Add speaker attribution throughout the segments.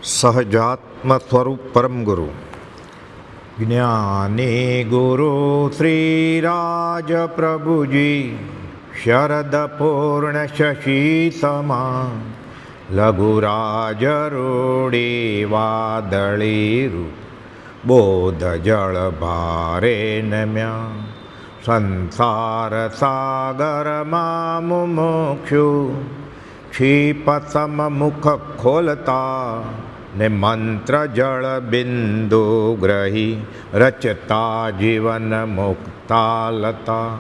Speaker 1: સહજાત્મ સ્વરૂપ પરમ ગુરુ જ્ઞાની ગુરુ શ્રી રાજ પ્રભુજી શરદ પૂર્ણ શશી સમા લઘુરાજ રૂડી વાદળીરુ બોધ જળ ભારે નમ્યા સંસાર સાગરમાં મુમુક્ષુ ક્ષીપ સમમુખ ખોલતા ને મંત્ર જળ બિંદુ ગ્રહી રચતા જીવન મુક્તાલતા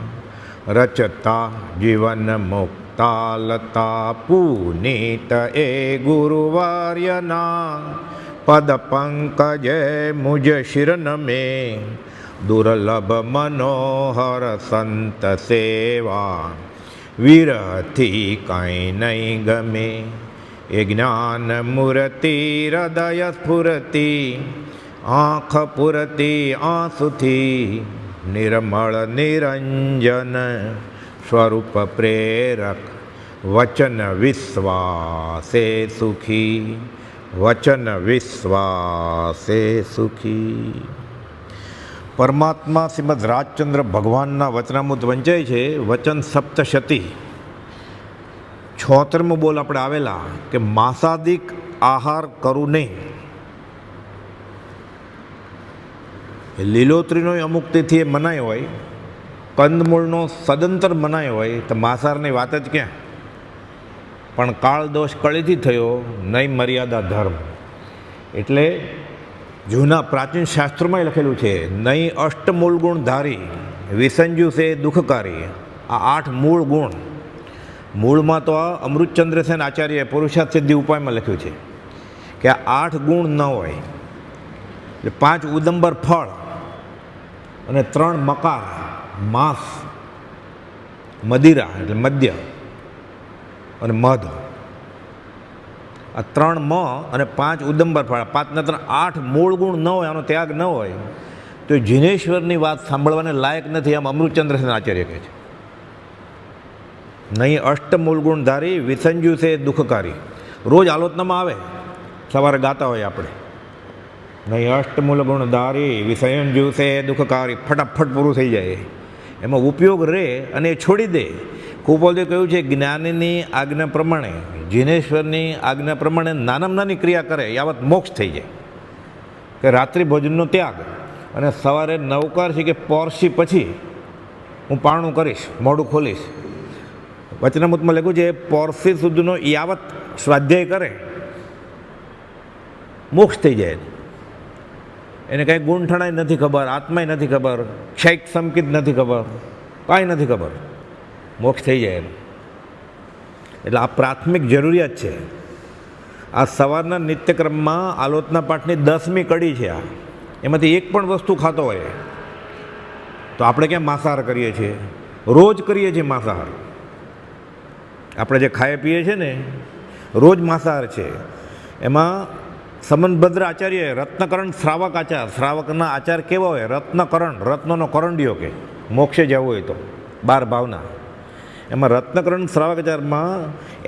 Speaker 1: રચતા જીવન મુક્તાલતા પુનીત એ ગુરુવાર્યના પદ પંકજે મુજ શિરન મેં દુર્લભ મનોહર સંત સેવા વિરહથી કંઈ નહીં ગમે એ જ્ઞાન મૂર્તિ હૃદય સ્ફુરતિ આંખ પૂરતી આંસુથી નિર્મળ નિરંજન સ્વરૂપ પ્રેરક વચન વિશ્વાસે સુખી વચન વિશ્વાસે સુખી. પરમાત્મા શ્રીમદ રાજચંદ્ર ભગવાનના વચનામૃત વંચાય છે. વચન સપ્તશતી 76મો બોલ આપણે આવેલા કે માંસાદિક આહાર કરું નહીં. લીલોતરીનો અમુક તિથિ એ મનાય હોય, કંદમૂળનો સદંતર મનાય હોય તો માંસાહારની વાત જ ક્યાં. પણ કાળ દોષ કળીથી થયો નહીં મર્યાદા ધર્મ. એટલે જૂના પ્રાચીન શાસ્ત્રોમાં લખેલું છે નહીં અષ્ટમૂળ ગુણ ધારી વિસંજુ સે દુઃખકારી. આ 8 મૂળ ગુણ. મૂળમાં તો આ અમૃતચંદ્રસેન આચાર્ય પુરુષાર્થ સિદ્ધિ ઉપાયમાં લખ્યું છે કે આ 8 ગુણ ન હોય એટલે 5 ઉદંબર ફળ અને 3 મકાર માંસ, મદિરા એટલે મદ્ય અને મધ. આ 3 મ અને 5 ઉદંબર ફળ, 5 ને 3 8 મૂળ ગુણ ન હોય, આનો ત્યાગ ન હોય તો જીનેશ્વરની વાત સાંભળવાને લાયક નથી. આમ અમૃતચંદ્રસેન આચાર્ય કહે છે નહીં અષ્ટમૂળ ગુણ ધારી વિસંજુ છે દુઃખકારી. રોજ આલોચનામાં આવે, સવારે ગાતા હોય આપણે નહીં અષ્ટમૂળ ગુણ ધારી વિસંજુ છે દુઃખકારી. ફટાફટ પૂરું થઈ જાય. એમાં ઉપયોગ રહે અને એ છોડી દે. કુપોલે કહ્યું છે જ્ઞાનીની આજ્ઞા પ્રમાણે, જીનેશ્વરની આજ્ઞા પ્રમાણે નાનામાં નાની ક્રિયા કરે યાવત મોક્ષ થઈ જાય. કે રાત્રિ ભોજનનો ત્યાગ અને સવારે નવકાર છે કે પોરસી પછી હું પારણું કરીશ, મોઢું ખોલીશ. વચનામૃતમાં લખ્યું છે પોરસી સુધીનો યાવત સ્વાધ્યાય કરે મોક્ષ થઈ જાય. એને કાંઈ ગુણઠણાય નથી ખબર, આત્માય નથી ખબર, ક્ષૈક સંકિત નથી ખબર, કાંઈ નથી ખબર, મોક્ષ થઈ જાય એનું. એટલે આ પ્રાથમિક જરૂરિયાત છે. આ સવારના નિત્યક્રમમાં આલોચના પાઠની 10મી કડી છે. આ એમાંથી એક પણ વસ્તુ ખાતો હોય તો આપણે ક્યાં માંસાહાર કરીએ છીએ? રોજ કરીએ છીએ માંસાહાર. આપણે જે ખાઈએ પીએ છીએ ને રોજ માંસાહાર છે. એમાં સમનભદ્ર આચાર્ય રત્નકરણ શ્રાવક આચાર, શ્રાવકના આચાર કેવા હોય? રત્નકરણ, રત્નનો કરંડિયો કે મોક્ષે જવું હોય તો 12 ભાવના. એમાં રત્નકરણ શ્રાવકાચારમાં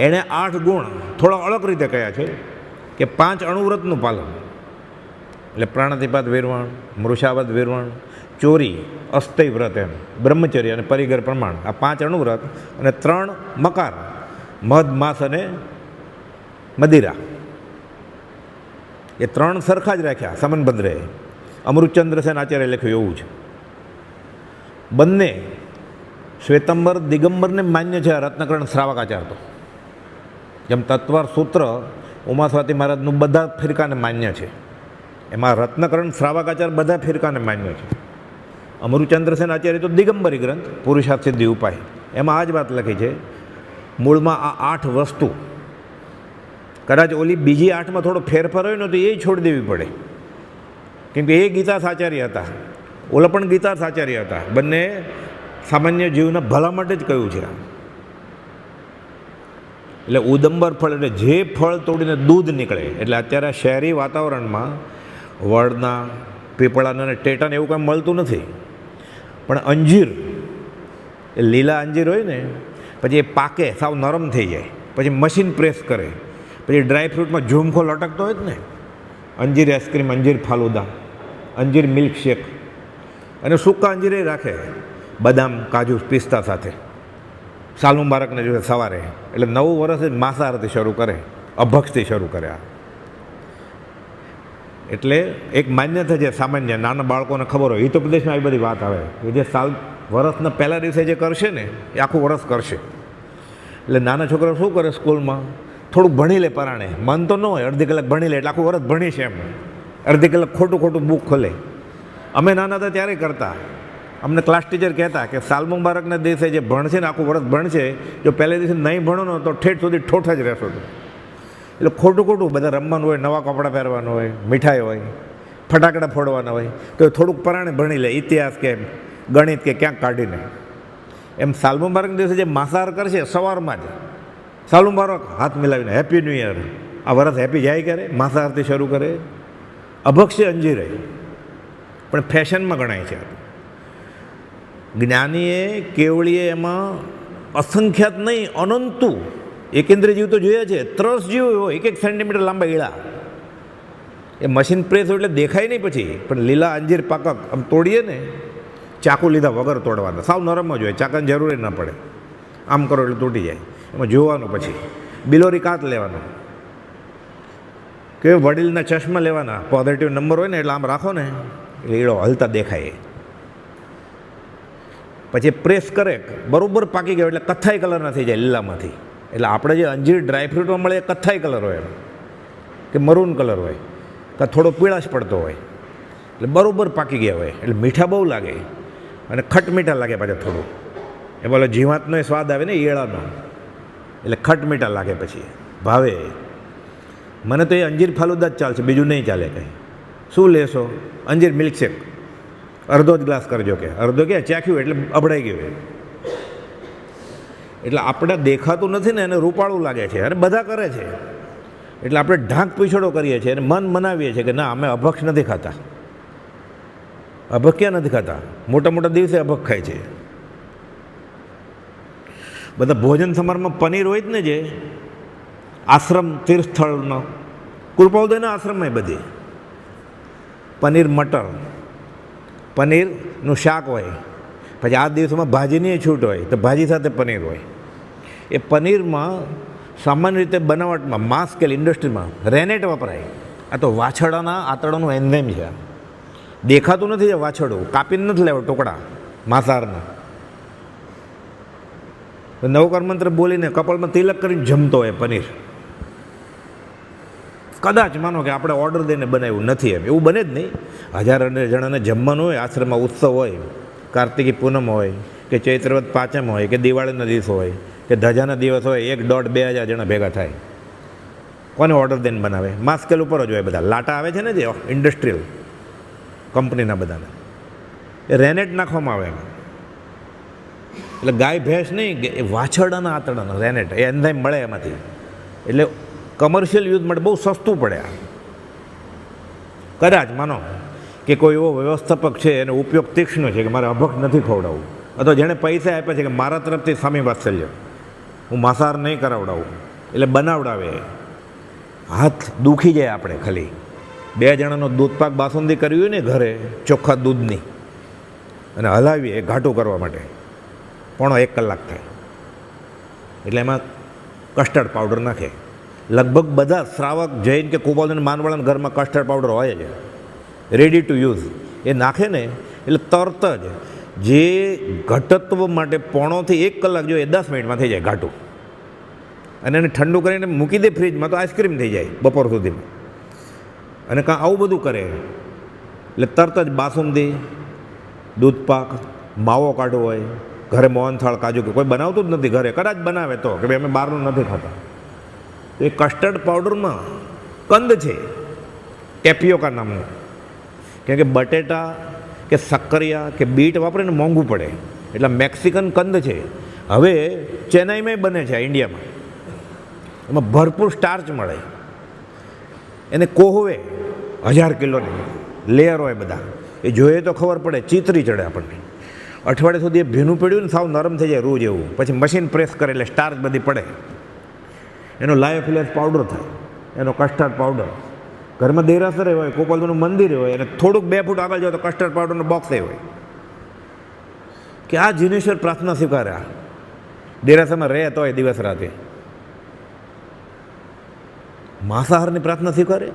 Speaker 1: એણે 8 ગુણ થોડા અલગ રીતે કહ્યા છે કે 5 અણુવ્રતનું પાલન એટલે પ્રાણાતિપાત વિરવણ, મૃષાવત વિરવણ, ચોરી, અસ્તય વ્રત, એમ બ્રહ્મચર્ય અને પરિગર પ્રમાણ. આ 5 અણુવ્રત અને 3 મકાર, મધ, માંસ અને મદિરા. એ 3 સરખા જ રાખ્યા સમનભદ્રે. અમૃતચંદ્રસેન આચાર્ય લખ્યું એવું છે. બંને શ્વેતંબર દિગંબરને માન્ય છે આ રત્નકરણ શ્રાવકાચાર. તો જેમ તત્વાર સૂત્ર ઉમાસ્વાતી મહારાજનું બધા ફિરકાને માન્ય છે, એમાં રત્નકરણ શ્રાવકાચાર બધા ફિરકાને માન્ય છે. અમૃતચંદ્રસેન આચાર્ય તો દિગંબરી ગ્રંથ પુરુષાર્થ સિદ્ધિ ઉપાય, એમાં આ જ વાત લખી છે. મૂળમાં આ 8 વસ્તુ, કદાચ ઓલી બીજી 8માં થોડો ફેરફાર હોય ને તો એ છોડી દેવી પડે, કેમ કે એ ગીતા સાચાર્ય હતા, ઓલા પણ ગીતા સાચાર્ય હતા. બંને સામાન્ય જીવના ભલા માટે જ કહ્યું છે. એટલે ઉદંબર ફળ એટલે જે ફળ તોડીને દૂધ નીકળે. એટલે અત્યારે શહેરી વાતાવરણમાં વડના, પીપળાના અને ટેટાને એવું કંઈ મળતું નથી. પણ અંજીર, એ લીલા અંજીર હોય ને, પછી એ પાકે, સાવ નરમ થઈ જાય, પછી મશીન પ્રેસ કરે, પછી ડ્રાયફ્રૂટમાં ઝુમખો લટકતો હોય જ ને, અંજીર આઈસ્ક્રીમ, અંજીર ફાલુદા, અંજીર મિલ્કશેક અને સૂકા અંજીરે રાખે બદામ, કાજુ, પિસ્તા સાથે. સાલ મુબારકને જોઈએ સવારે, એટલે નવું વર્ષ જ માંસાહારથી શરૂ કરે, અભક્ષથી શરૂ કરે. એટલે એક માન્યતા છે સામાન્ય, નાના બાળકોને ખબર હોય. હિતોપદેશમાં આવી બધી વાત આવે કે જે વર્ષના પહેલા દિવસે જે કરશે ને એ આખું વર્ષ કરશે. એટલે નાના છોકરાઓ શું કરે, સ્કૂલમાં થોડુંક ભણી લે પરાણે, મન તો ન હોય, અડધી કલાક ભણી લે એટલે આખું વર્ષ ભણી છે એમ. અડધી કલાક ખોટું બુક ખોલે. અમે નાના હતા ત્યારે કરતા. અમને ક્લાસ ટીચર કહેતા કે સાલ મુબારકના દિવસે જે ભણશે ને આખું વર્ષ ભણશે, જો પહેલે દિવસે નહીં ભણો ને તો ઠેઠ સુધી ઠોઠા જ રહેશો. એટલે ખોટું બધા રમવાનું હોય, નવા કપડાં પહેરવાનું હોય, મીઠાઈ હોય, ફટાકડા ફોડવાના હોય, તો થોડુંક પરાણે ભણી લે, ઇતિહાસ કે ગણિત કે ક્યાંક કાઢીને. એમ સાલ મુબારકના દિવસે જે માંસાહાર કરશે સવારમાં જ, સાલ મુબારક હાથ મિલાવીને, હેપી ન્યૂ યર, આ વરસ હેપી જાય કરે, માંસાહારથી શરૂ કરે. અભક્ષ્ય અંજીરે પણ ફેશનમાં ગણાય છે. જ્ઞાનીએ કેવળીએ એમાં અસંખ્યાત નહીં, અનંતું એકેન્દ્રીય જીવ તો જોયા છે. 3 જીવ હોય, 1 સેન્ટીમીટર લાંબા ઈળા. એ મશીન પ્રેસ હોય એટલે દેખાય નહીં પછી, પણ લીલા અંજીર પાકક આમ તોડીએ ને, ચાકુ લીધા વગર તોડવાના, સાવ નરમ જ હોય, ચાકાની જરૂર ન પડે. આમ કરો એટલે તૂટી જાય. એમાં જોવાનું પછી બિલોરી કાચ લેવાનો, કે વડીલના ચશ્મા લેવાના, પોઝિટિવ નંબર હોય ને એટલે આમ રાખો ને એટલે ઈળો હલતા દેખાય. પછી પ્રેસ કરે, બરાબર પાકી ગયો એટલે કથ્થાઈ કલરના થઈ જાય લીલામાંથી. એટલે આપણે જે અંજીર ડ્રાયફ્રૂટમાં મળે એ કથ્થાઈ કલર હોય કે મરૂન કલર હોય, કાં થોડો પીળાશ પડતો હોય, એટલે બરાબર પાકી ગયા હોય. એટલે મીઠા બહુ લાગે અને ખટ મીઠા લાગે પાછા થોડું. એ બોલે જીવાતનો એ સ્વાદ આવે ને ઈળાનો, એટલે ખટ મીઠા લાગે પછી ભાવે. મને તો એ અંજીર ફાલુદા જ ચાલશે, બીજું નહીં ચાલે કંઈ. શું લેશો? અંજીર મિલ્કશેક અડધો જ ગ્લાસ કરજો. કે અડધો કે ચાખ્યું એટલે અભડાઈ ગયું. એટલે આપણે દેખાતું નથી ને એને રૂપાળું લાગે છે અને બધા કરે છે, એટલે આપણે ઢાંક પીછોડો કરીએ છીએ અને મન મનાવીએ છીએ કે ના અમે અભક્ષ નથી ખાતા. અભક્ષ ક્યાં નથી ખાતા? મોટા દિવસે અભક્ષ ખાય છે. બધા ભોજન સમારંભમાં પનીર હોય જ ને, જે આશ્રમ તીર્થસ્થળનો કૃપાઉદયના આશ્રમમાં બધી પનીર મટર, પનીરનું શાક હોય. પછી આ દિવસોમાં ભાજીની છૂટ હોય તો ભાજી સાથે પનીર હોય. એ પનીરમાં સામાન્ય રીતે બનાવટમાં માસ સ્કેલ ઇન્ડસ્ટ્રીમાં રેનેટ વપરાય. આ તો વાછરડાના આંતરડાનું એન્ઝાઇમ છે. દેખાતું નથી, વાછરડું કાપીને નથી લેવું ટુકડા માંસાહારના. નવકાર મંત્ર બોલીને કપાળમાં તિલક કરીને જમતો હોય પનીર. કદાચ માનો કે આપણે ઓર્ડર દઈને બનાવ્યું નથી, એમ એવું બને જ નહીં. 1000 જણાને જમવાનું હોય, આશ્રમમાં ઉત્સવ હોય, કાર્તિકી પૂનમ હોય કે ચૈત્રવદ પાંચમ હોય કે દિવાળીના દિવસ હોય કે ધજાના દિવસ હોય, 1, 1.5, 2,000 જણા ભેગા થાય. કોને ઓર્ડર દઈને બનાવે? માસ સ્કેલ ઉપર જ હોય. બધા લાટા આવે છે ને જે ઇન્ડસ્ટ્રીયલ કંપનીના બધાને, એ રેનેટ નાખવામાં આવે એમાં. એટલે ગાય ભેંસ નહીં, એ વાછરડાના આંતરડાના રેનેટ, એ એન્ઝાઇમ મળે એમાંથી. એટલે કમર્શિયલ યુઝ માટે બહુ સસ્તું પડે. કદાચ માનો કે કોઈ એવો વ્યવસ્થાપક છે, એનો ઉપયોગ તીક્ષ્ણ છે કે મારે અભક્ષ નથી ખવડાવવું, અથવા જેણે પૈસા આપ્યા છે કે મારા તરફથી સ્વામી વાત્સલ્ય, હું માંસાહાર નહીં કરાવડાવું, એટલે બનાવડાવે. હાથ દુખી જાય આપણે. ખાલી 2 જણાનો દૂધપાક બાસુંદી કરવી હોય ને ઘરે, ચોખ્ખા દૂધની, અને હલાવીએ ઘાટું કરવા માટે, 1 કલાક થાય. એટલે એમાં કસ્ટર્ડ પાવડર નાખે. લગભગ બધા શ્રાવક, જૈન કે કુબાલ માનવાળાના ઘરમાં કસ્ટર્ડ પાવડર હોય જ, રેડી ટુ યુઝ. એ નાખે ને એટલે તરત જ જે ઘટત્વ માટે 1.5 થી 1 કલાક જોઈએ, 10 મિનિટમાં થઈ જાય ઘાટું. અને એને ઠંડુ કરીને મૂકી દે ફ્રીજમાં તો આઈસ્ક્રીમ થઈ જાય બપોર સુધીમાં. અને કાં આવું બધું કરે એટલે તરત જ બાસુંદી, દૂધપાક, માવો કાઢવો હોય, ઘરે મોહનથાળ, કાજુ કે કોઈ બનાવતું જ નથી ઘરે, કદાચ બનાવે તો કે ભાઈ અમે બહારનું નથી ખાતા, તો એ કસ્ટર્ડ પાવડરમાં કંદ છે ટેપિયોકા નામનું. કેમ કે બટેટા કે શક્કરિયા કે બીટ વાપરીને મોંઘું પડે, એટલે મેક્સિકન કંદ છે. હવે ચેન્નાઈમાં બને છે, ઇન્ડિયામાં. એમાં ભરપૂર સ્ટાર્ચ મળે. એને કોહવે 1000 કિલોની લેયર હોય બધા, એ જોઈએ તો ખબર પડે, ચીતરી ચડે આપણને. અઠવાડિયા સુધી એ ભીનું પડ્યું ને સાવ નરમ થઈ જાય રૂ જેવું, પછી મશીન પ્રેસ કરે એટલે સ્ટાર્ચ બધી પડે. એનો લાયોફિલસ પાવડર થાય, એનો કસ્ટર્ડ પાવડર. ઘરમાં દેરાસર હોય, ગોપાલનું મંદિર હોય, અને થોડુંક 2 ફૂટ આગળ જાઓ તો કસ્ટર્ડ પાવડરનો બોક્સ હોય. કે આ જીનેશ્વર પ્રાર્થના સ્વીકાર્યા, દેરાસરમાં રહે તોય દિવસ રાતે માંસાહારની પ્રાર્થના સ્વીકારે?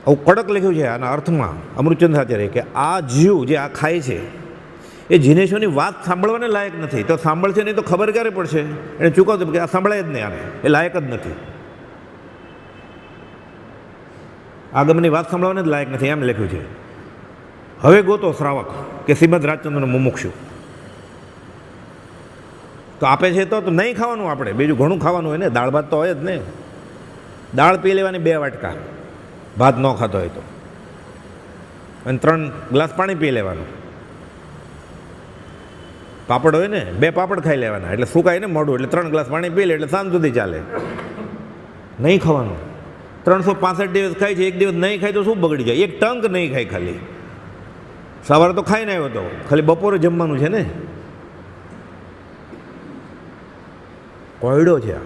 Speaker 1: આવું કડક લખ્યું છે આના અર્થમાં અમૃતચંદ આચાર્ય કે આ જીવ જે આ ખાય છે એ જીનેશ્વરની વાત સાંભળવાને લાયક નથી. તો સાંભળશે નહીં તો ખબર ક્યારે પડશે? એને ચૂકવતો કે આ સાંભળાય જ નહીં, આને એ લાયક જ નથી, આગમની વાત સાંભળવાને જ લાયક નથી, એમ લખ્યું છે. હવે ગોતો શ્રાવક કે શ્રીમદ રાજચંદ્રનો મુમુક્ષુ તો આપે છે તો નહીં ખાવાનું, આપણે બીજું ઘણું ખાવાનું હોય ને, દાળ ભાત તો હોય જ ને. દાળ પી લેવાની 2 વાટકા, ભાત ન ખાતો હોય તો, અને 3 ગ્લાસ પાણી પી લેવાનું. પાપડ હોય ને 2 પાપડ ખાઈ લેવાના, એટલે સુકાય ને મોઢું, એટલે 3 ગ્લાસ પાણી પી લે એટલે સાંજ સુધી ચાલે. નહીં ખાવાનું. 365 દિવસ ખાય છે, એક દિવસ નહીં ખાય તો શું બગડી જાય? એક ટંક નહીં ખાય, ખાલી સવારે તો ખાઈને આવ્યો તો, ખાલી બપોરે જમવાનું છે ને. કોયડો છે આ.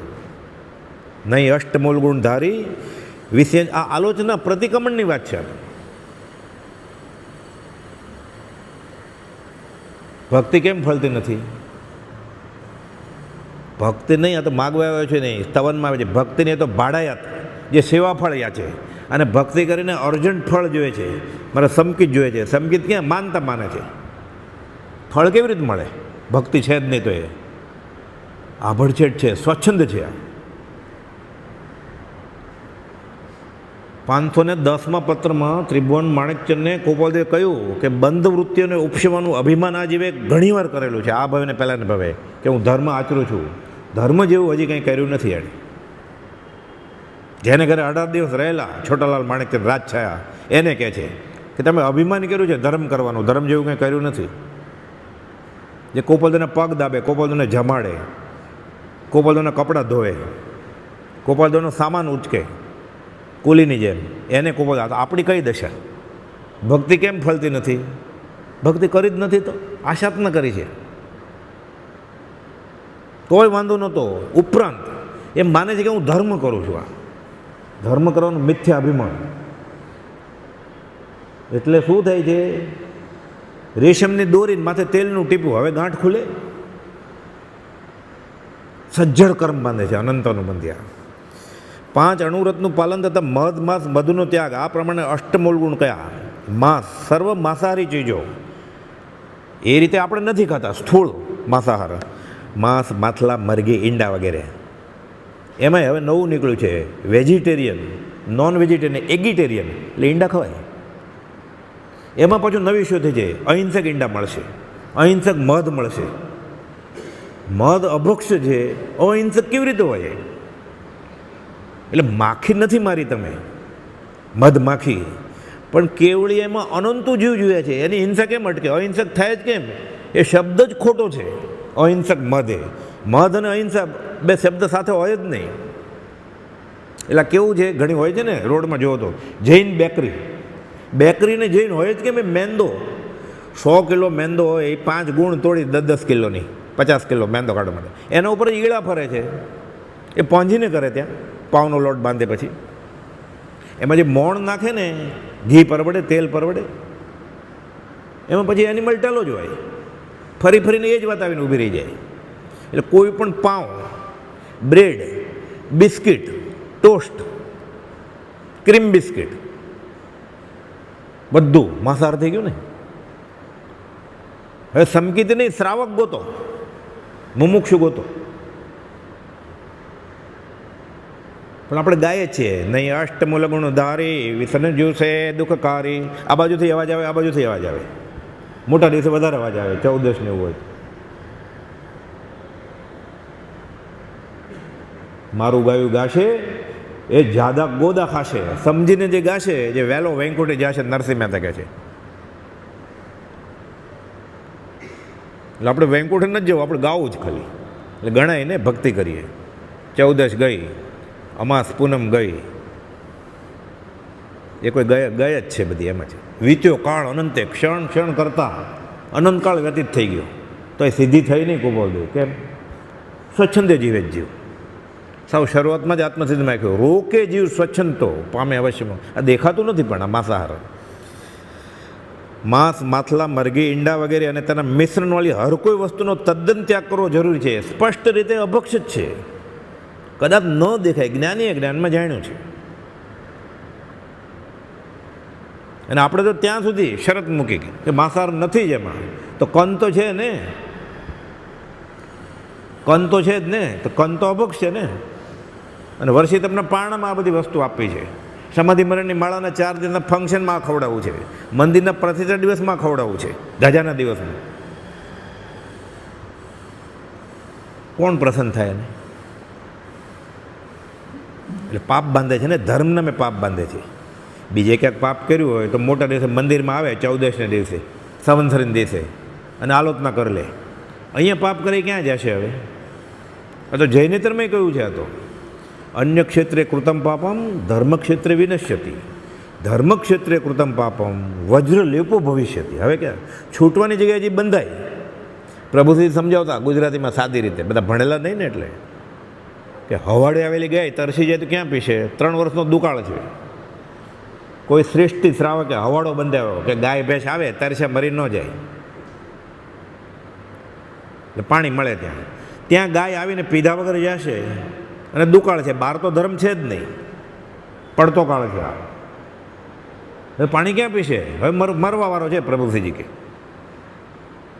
Speaker 1: નહીં અષ્ટમૂલ ગુણ ધારી વિશે આ આલોચના પ્રતિક્રમણની વાત છે. ભક્તિ કેમ ફળતી નથી? ભક્તિ નહીં, આ તો માગવા આવ્યો છે નહીં, સ્તવનમાં આવે છે. ભક્તિની તો ભાડાયાત જે સેવા ફળ યા છે, અને ભક્તિ કરીને અર્જન્ટ ફળ જોઈએ છે, મારે સમકિત જોઈએ છે. સમકિત ક્યાં? માનતા માને છે. ફળ કેવી રીતે મળે? ભક્તિ છે જ નહીં તો એ આભડછેટ છે, સ્વચ્છંદ છે. 510મા પત્રમાં ત્રિભુવન માણેકચંદને ગોપાલદેવે કહ્યું કે બંધ વૃત્તિઓને ઉપસવાનું અભિમાન આ જીવે ઘણીવાર કરેલું છે, આ ભવે ને પહેલાંને ભવે, કે હું ધર્મ આચરું છું. ધર્મ જેવું હજી કંઈ કર્યું નથી એણે. જેને ઘરે 18 દિવસ રહેલા છોટાલાલ માણેકચંદ રાજછાયા, એને કહે છે કે તમે અભિમાન કર્યું છે ધર્મ કરવાનું, ધર્મ જેવું કંઈ કર્યું નથી. જે ગોપાલદેવના પગ દાબે, ગોપાલદેવને જમાડે, ગોપાલદેવના કપડાં ધોવે, ગોપાલદેવનો સામાન ઉચકે કુલીની જેમ, એને ગોપાલ. આપણી કઈ દશા? ભક્તિ કેમ ફળતી નથી? ભક્તિ કરી જ નથી તો આશાત ન કરી છે તોય વાંધો નહોતો. ઉપરાંત એમ માને છે કે હું ધર્મ કરું છું. આ ધર્મ કરવાનું મિથ્યા અભિમાન. એટલે શું થાય છે? રેશમની દોરીને માથે તેલનું ટીપું, હવે ગાંઠ ખુલે. સજ્જડ કર્મ બાંધે છે, અનંતનું બંધ્યા. 5 અણુવ્રતનું પાલન તથા મધ માંસ મધુનો ત્યાગ, આ પ્રમાણે અષ્ટમૂળ ગુણ કયા? માંસ, સર્વ માંસાહારી ચીજો. એ રીતે આપણે નથી ખાતા સ્થૂળ માંસાહાર, માંસ, માથલા, મરઘી, ઈંડા વગેરે. એમાંય હવે નવું નીકળ્યું છે વેજીટેરિયન, નોન વેજીટેરિયન, એગિટેરિયન, એટલે ઈંડા ખવાય. એમાં પાછું નવી શોધ છે, અહિંસક ઈંડા મળશે, અહિંસક મધ મળશે. મધ અભક્ષ છે, અહિંસક કેવી રીતે હોય? એટલે માખી નથી મારી તમે, મધ માખી, પણ કેવળી એમાં અનંતો જીવ જોયા છે, એની હિંસા કેમ અટકે? અહિંસક થાય જ કેમ? એ શબ્દ જ ખોટો છે. અહિંસક મધ, મધ અને અહિંસા 2 શબ્દ સાથે હોય જ નહીં. એટલે કેવું છે, ઘણી હોય છે ને રોડમાં જોવો તો જૈન બેકરીને જૈન હોય જ કેમ? એ મેંદો 100 કિલો મેંદો હોય, એ 5 ગુણ તોડી 10 કિલોની 50 કિલો મેંદો કાઢવા માટે એના ઉપર ઈળા ફરે છે. એ પોંજીને કરે ત્યાં, પાવનો લોટ બાંધે, પછી એમાં જે મોણ નાખે ને, ઘી પરવડે, તેલ પરવડે, એમાં પછી એનિમલ ટેલો જ હોય. ફરી ફરીને એ જ વાત આવીને ઊભી રહી જાય. એટલે કોઈ પણ પાઉં, bread, biscuit, toast, cream biscuit, બધું માંસાહાર થઈ ગયું ને. હવે સમકિત નહીં, શ્રાવક ગોતો, મુમુક્ષુ ગોતો. પણ આપણે ગાઈએ છીએ નહીં અષ્ટમૂલ ગુણ ધારી વિસર્જન જ્યુસે દુઃખકારી. આ બાજુથી અવાજ આવે, આ બાજુથી અવાજ આવે. મોટા દિવસે વધારે અવાજ આવે, 14 ને એવું હોય. મારું ગાયું ગાશે એ જાદા ગોદા ખાશે, સમજીને જે ગાશે, જે વહેલો વેંકુટે જાશે, નરસિંહ મહેતા કહે છે. એટલે આપણે વેંકુટે નથી જવું, આપણે ગાવું જ ખાલી. એટલે ગણાય ને, ભક્તિ કરીએ. 14 ગઈ, અમાસ પૂનમ ગઈ, એ કોઈ ગય જ છે બધી. એમાં છે વીત્યો કાળ અનંતે, ક્ષણ ક્ષણ કરતા અનંતકાળ વ્યતીત થઈ ગયો, તો એ સિદ્ધિ થઈ નહીં ગોપાલદેવ. કેમ? સ્વચ્છંદે જીવે જ જીવ. સાવ શરૂઆતમાં જ આત્મસિદ્ધમાં કહ્યું, રોકે જીવ સ્વચ્છંતો પામે અવશ્યમાં. આ દેખાતું નથી પણ આ માંસાહાર. માંસ, માથલા, મરઘી, ઈંડા વગેરે અને તેના મિશ્રણવાળી હર કોઈ વસ્તુનો તદ્દન ત્યાગ કરવો જરૂરી છે. સ્પષ્ટ રીતે અભક્ષિત છે, કદાચ ન દેખાય. જ્ઞાનીએ જ્ઞાનમાં જાણ્યું છે. અને આપણે તો ત્યાં સુધી શરત મૂકી કે માંસાહાર નથી જ એમાં. તો કન તો છે ને, કન તો છે જ ને, તો કન તો અભક્ષ છે ને. અને વર્ષે તમને પારણામાં આ બધી વસ્તુ આપી છે. સમાધિ મરણની માળાના 4 દિવસના ફંક્શનમાં ખવડાવવું છે, મંદિરના પ્રતિષ્ઠા દિવસમાં ખવડાવવું છે, ધજાના દિવસમાં. કોણ પ્રસન્ન થાય ને? એટલે પાપ બાંધે છે ને, ધર્મના મેં પાપ બાંધે છે. બીજે ક્યાંક પાપ કર્યું હોય તો મોટા દિવસે મંદિરમાં આવે, 14 દિવસે, સંવત્સરીના દિવસે, અને આલોચના કરી લે. અહીંયા પાપ કરી ક્યાં જશે હવે? આ તો જૈનેતરમાં કહ્યું છે. આ તો અન્ય ક્ષેત્રે કૃતમ પાપમ ધર્મક્ષેત્રે વિનશ્યતિ, ધર્મક્ષેત્રે કૃતમ પાપમ વજ્રલેપો ભવિષ્યતિ. હવે ક્યાં છૂટવાની જગ્યાએ જે બંધાય. પ્રભુશ્રી સમજાવતા ગુજરાતીમાં સાદી રીતે, બધા ભણેલા નહીં ને, એટલે કે હવાડે આવેલી ગાય તરસી જાય તો ક્યાં પીશે? 3 વર્ષનો દુકાળ છે. કોઈ શ્રેષ્ઠ શ્રાવકે હવાડો બંધાવ્યો કે ગાય ભેંસ આવે તરસે મરી ન જાય, એટલે પાણી મળે ત્યાં. ત્યાં ગાય આવીને પીધા વગર જશે અને દુકાળ છે. બહાર તો ધર્મ છે જ નહીં, પડતો કાળ છે. હવે પાણી ક્યાં પીશે? હવે મરવાવાળો છે. પ્રભુશ્રીજી કે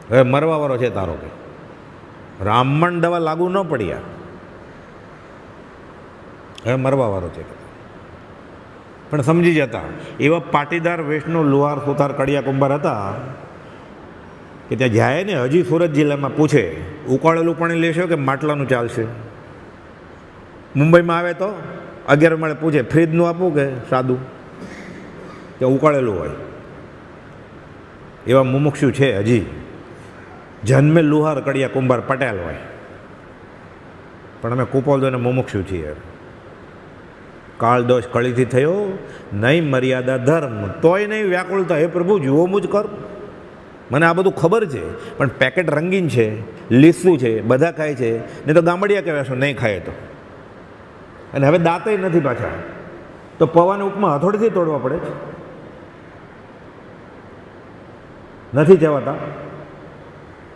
Speaker 1: હવે મરવાવાળો છે તારો, કે રામણ દવા લાગુ ન પડ્યા, હવે મરવાવાળો છે. પણ સમજી જતા એવા પાટીદાર વેશનો લુહાર, સુથાર, કડિયા, કુંભાર હતા કે ત્યાં જાય ને, હજી સુરત જિલ્લામાં પૂછે ઉકાળેલું પાણી લેશો કે માટલાનું ચાલશે? મુંબઈમાં આવે તો 11 માળે પૂછે ફ્રીજનું આપવું કે સાદું, કે ઉકાળેલું હોય. એવા મુમુક્ષુ છે હજી. જન્મે લુહાર, કડિયા, કુંભાર, પટેલ હોય, પણ અમે કુપોલદોને મુમુક્ષુ છીએ. કાળ દોષ કળીથી થયો, નહીં મર્યાદા ધર્મ, તોય નહીં વ્યાકુળતા. હે પ્રભુ જુઓ મુજ કર. મને આ બધું ખબર છે, પણ પેકેટ રંગીન છે, લીસું છે, બધા ખાય છે, નહીં તો ગામડિયા કહેવાય નહીં ખાય તો. અને હવે દાંતય નથી પાછા, તો પૌવાને ઉપમા હથોડીથી તોડવા પડે છે. નથી ચવાતા,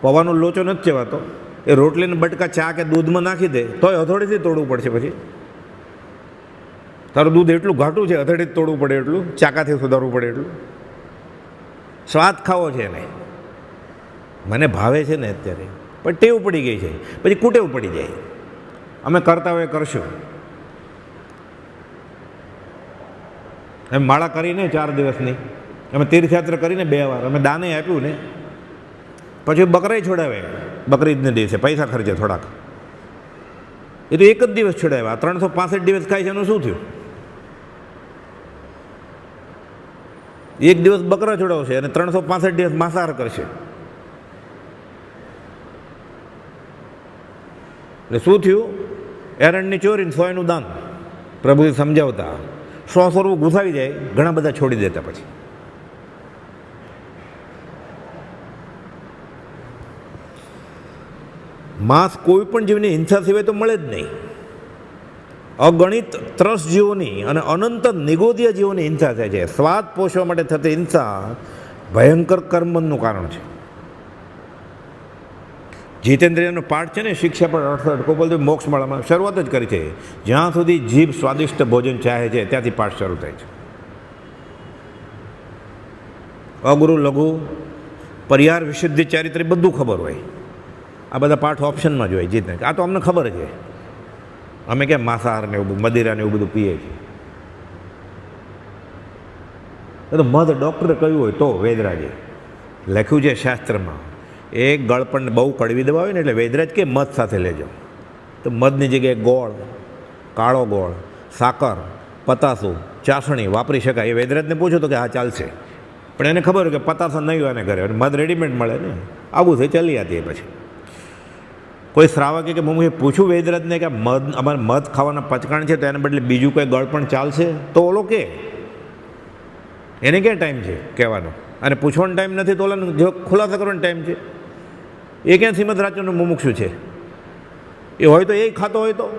Speaker 1: પૌવાનો લોચો નથી ચવાતો. એ રોટલીને બટકા ચા કે દૂધમાં નાખી દે તોય હથોડીથી તોડવું પડશે. પછી તારું દૂધ એટલું ઘાટું છે, હથોડીથી તોડવું પડે એટલું, ચાકાથી સુધારવું પડે એટલું. સ્વાદ ખાવો છે ને, મને ભાવે છે ને અત્યારે, પણ ટેવ પડી ગઈ છે, પછી કુટેવ પડી જાય. અમે કરતા હોય કરશું. એમ માળા કરીને 4 દિવસની, અમે તીર્થયાત્રા કરીને 2 વાર, અમે દાને આપ્યું ને, પછી બકરાઈ છોડાવે બકરીદને દિવસે, પૈસા ખર્ચે થોડાક. એ તો એક જ દિવસ છોડાવ્યા, 365 દિવસ ખાય છે. એનું શું થયું? એક દિવસ બકરા છોડાવશે અને 365 દિવસ માંસાહાર કરશે. એટલે શું થયું? એરંડની ચોરીને 100 દાન. પ્રભુએ સમજાવતા 100 ઘૂસાવી જાય, ઘણા બધા છોડી દેતા. પછી માંસ કોઈ પણ જીવની હિંસા સિવાય તો મળે જ નહીં. અગણિત ત્રસ જીવોની અને અનંત નિગોદિયા જીવોની હિંસા થાય છે. સ્વાદ પોષવા માટે થતી હિંસા ભયંકર કર્મનું કારણ છે. જીતેન્દ્રિયનો પાઠ છે ને, શિક્ષા પર 68 ગોપાલદેવ મોક્ષમાળામાં શરૂઆત જ કરી છે. જ્યાં સુધી જીભ સ્વાદિષ્ટ ભોજન ચાહે છે ત્યાંથી પાઠ શરૂ થાય છે. અગુરુ, લઘુ, પરિહાર, વિશુદ્ધિ, ચારિત્ર્ય બધું ખબર હોય. આ બધા પાઠ ઓપ્શનમાં જ હોય. જીતને આ તો અમને ખબર છે. અમે ક્યાં માંસાહાર ને એવું, મદિરા ને એવું બધું પીએ છીએ. તો મધ ડૉક્ટરે કહ્યું હોય તો, વેદરાજે લખ્યું છે શાસ્ત્રમાં, એ ગળપણને બહુ કડવી દવા હોય ને એટલે વેદરાજ કે મધ સાથે લેજો. તો મધની જગ્યાએ ગોળ, કાળો ગોળ, સાકર, પતાસું, ચાસણી વાપરી શકાય. એ વેદરાજને પૂછો તો કે હા ચાલશે. પણ એને ખબર હોય કે પતાસા નહીં હોય એને ઘરે, મધ રેડીમેડ મળે ને, આવું થઈ ચાલી જતી. પછી કોઈ શ્રાવકે કે હું પૂછું વેદરાજને કે મધ, અમારે મધ ખાવાના પચકાણ છે, તો એને બદલે બીજું કોઈ ગળપણ ચાલશે? તો ઓલો કે એને ક્યાં ટાઈમ છે કહેવાનો, અને પૂછવાનો ટાઈમ નથી, તો ઓલાનો જો ખુલાસા કરવાનો ટાઈમ છે. એ ક્યાં શ્રીમદ રાજ્યનું મુમુક્ષુ છે? એ હોય તો એ ખાતો હોય તો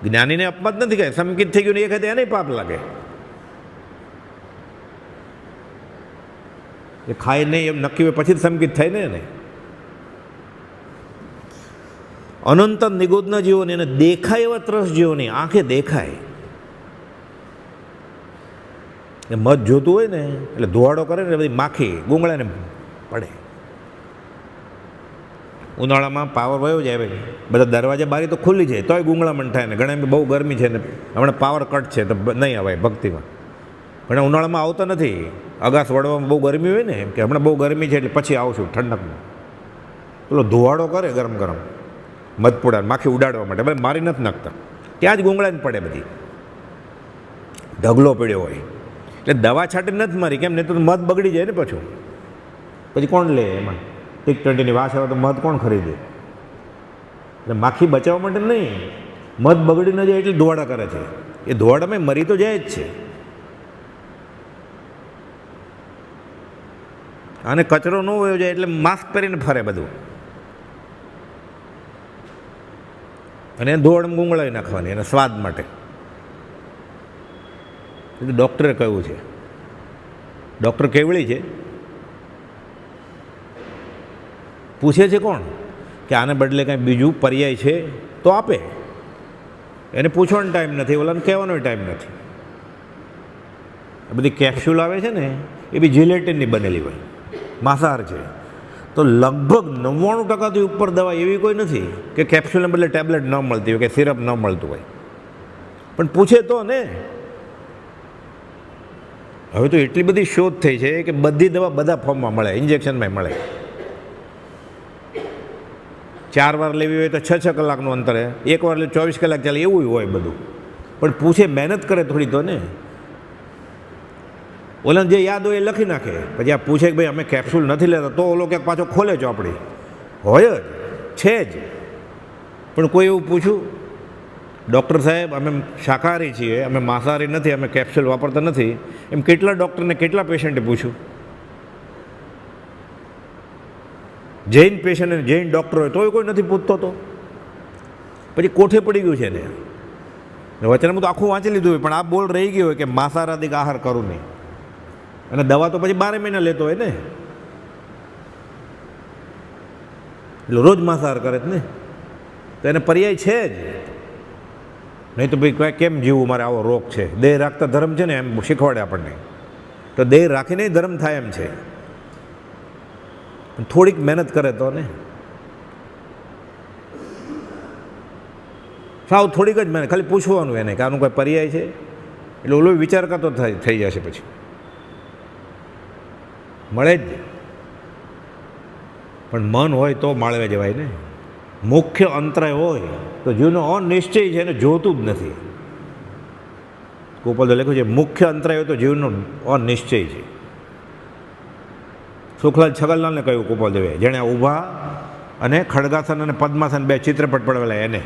Speaker 1: જ્ઞાનીને અપવાદ નથી કહે, સંકિત થઈ ગયું ને એ કહે એને પાપ લાગે. એ ખાય નહીં એમ નક્કી હોય પછી જ સંકિત થાય ને એને. અનંત નિગુદ્ધ જીવોને એને દેખાય એવા ત્રસ જીવોની આંખે દેખાય. એ મધ જોતું હોય ને એટલે ધોવાડો કરે ને બધી માખી ગુંગળાને પડે. ઉનાળામાં પાવર વયો જાય ભાઈ, બધા દરવાજા બારી તો ખુલ્લી જાય તોય ગુંગળામણ થાય ને. ઘણા એમ બહુ ગરમી છે ને હમણાં પાવર કટ છે તો નહીં અવાય ભક્તિમાં. ઘણા ઉનાળામાં આવતા નથી, અગાસ વળવામાં બહુ ગરમી હોય ને એમ કે હમણાં બહુ ગરમી છે એટલે પછી આવશું ઠંડકમાં. પેલો ધોવાડો કરે ગરમ ગરમ મધપુડા માખી ઉડાડવા માટે, ભાઈ મારી નથી નાખતા, ત્યાં જ ગુંગળાને પડે બધી, ઢગલો પડ્યો હોય. એટલે દવા છાંટી નથી મારી, કેમ નહીં તો મધ બગડી જાય ને પાછું. પછી કોણ લે એમાં? ટી20ની વાસ આવે તો મધ કોણ ખરીદે? એટલે માખી બચાવવા માટે નહીં, મધ બગડી ન જાય એટલે ધોવાડા કરે છે. એ ધોવાડામાં મરી તો જાય જ છે. અને કચરો ન વયો જાય એટલે માસ્ક પહેરીને ફરે બધું, અને ધોવાડામાં ગુંગળાવી નાખવાની એના સ્વાદ માટે. એટલે ડૉક્ટરે કહ્યું છે, ડૉક્ટર કેવળી છે, પૂછે છે કોણ કે આને બદલે કાંઈ બીજું પર્યાય છે તો આપે. એને પૂછવાનો ટાઈમ નથી, ઓલાને કહેવાનો ટાઈમ નથી. આ બધી કેપ્સ્યુલ આવે છે ને એ બી જિલેટિનની બનેલી હોય, માંસાહાર છે. તો લગભગ 99% ઉપર દવા એવી કોઈ નથી કે કેપ્સ્યુલને બદલે ટેબ્લેટ ન મળતી હોય કે સિરપ ન મળતું હોય. પણ પૂછે તો ને. હવે તો એટલી બધી શોધ થઈ છે કે બધી દવા બધા ફોર્મમાં મળે, ઇન્જેક્શનમાં મળે. 4 વાર લેવી હોય તો 6 કલાકનું અંતરે, 1 વાર લે 24 કલાક ચાલે એવું હોય બધું. પણ પૂછે, મહેનત કરે થોડી તો ને. ઓલાને જે યાદ હોય એ લખી નાખે. પછી આ પૂછે કે ભાઈ અમે કેપ્સ્યુલ નથી લેતા તો ઓલો ક્યાંક પાછો ખોલે ચોપડી. હોય જ છે જ. પણ કોઈ એવું પૂછ્યું, ડૉક્ટર સાહેબ અમે શાકાહારી છીએ, અમે માંસાહારી નથી, અમે કેપ્સ્યુલ વાપરતા નથી, એમ કેટલા ડૉક્ટરને કેટલા પેશન્ટે પૂછ્યું? જૈન પેશન્ટ અને જૈન ડૉક્ટર હોય તોય કોઈ નથી પૂછતો. તો પછી કોઠે પડી ગયું છે ને. વચનમાં તો આખું વાંચી લીધું હોય પણ આ બોલ રહી ગયો હોય કે માંસાહારાદિક આહાર કરું નહીં. અને દવા તો પછી 12 મહિના લેતો હોય ને, એટલે રોજ માંસાહાર કરે જ ને. તો એને પર્યાય છે જ. નહીં તો ભાઈ કેમ જીવવું, મારે આવો રોગ છે. દેહ રાખતા ધર્મ છે ને એમ શીખવાડે આપણને. તો દેહ રાખીને ધર્મ થાય એમ છે. થોડીક મહેનત કરે તો ને, સાવ થોડીક જ મહેનત, ખાલી પૂછવાનું એને કે આનું કોઈ પર્યાય છે, એટલે ઓલો વિચાર કરતો થઈ જશે. પછી મળે જ. પણ મન હોય તો માળવે જવાય ને. મુખ્ય અંતરાય હોય તો જીવનો અનિશ્ચય છે એને જોતું જ નથી. ગોપાલ લખ્યું છે મુખ્ય અંતરાય હોય તો જીવનો અનિશ્ચય છે. સુખલાલ છગનલાલને કહ્યું ગોપાલદેવે, જેણે ઊભા અને ખડગાસન અને પદ્માસન 2 ચિત્રપટ પડવેલા એને,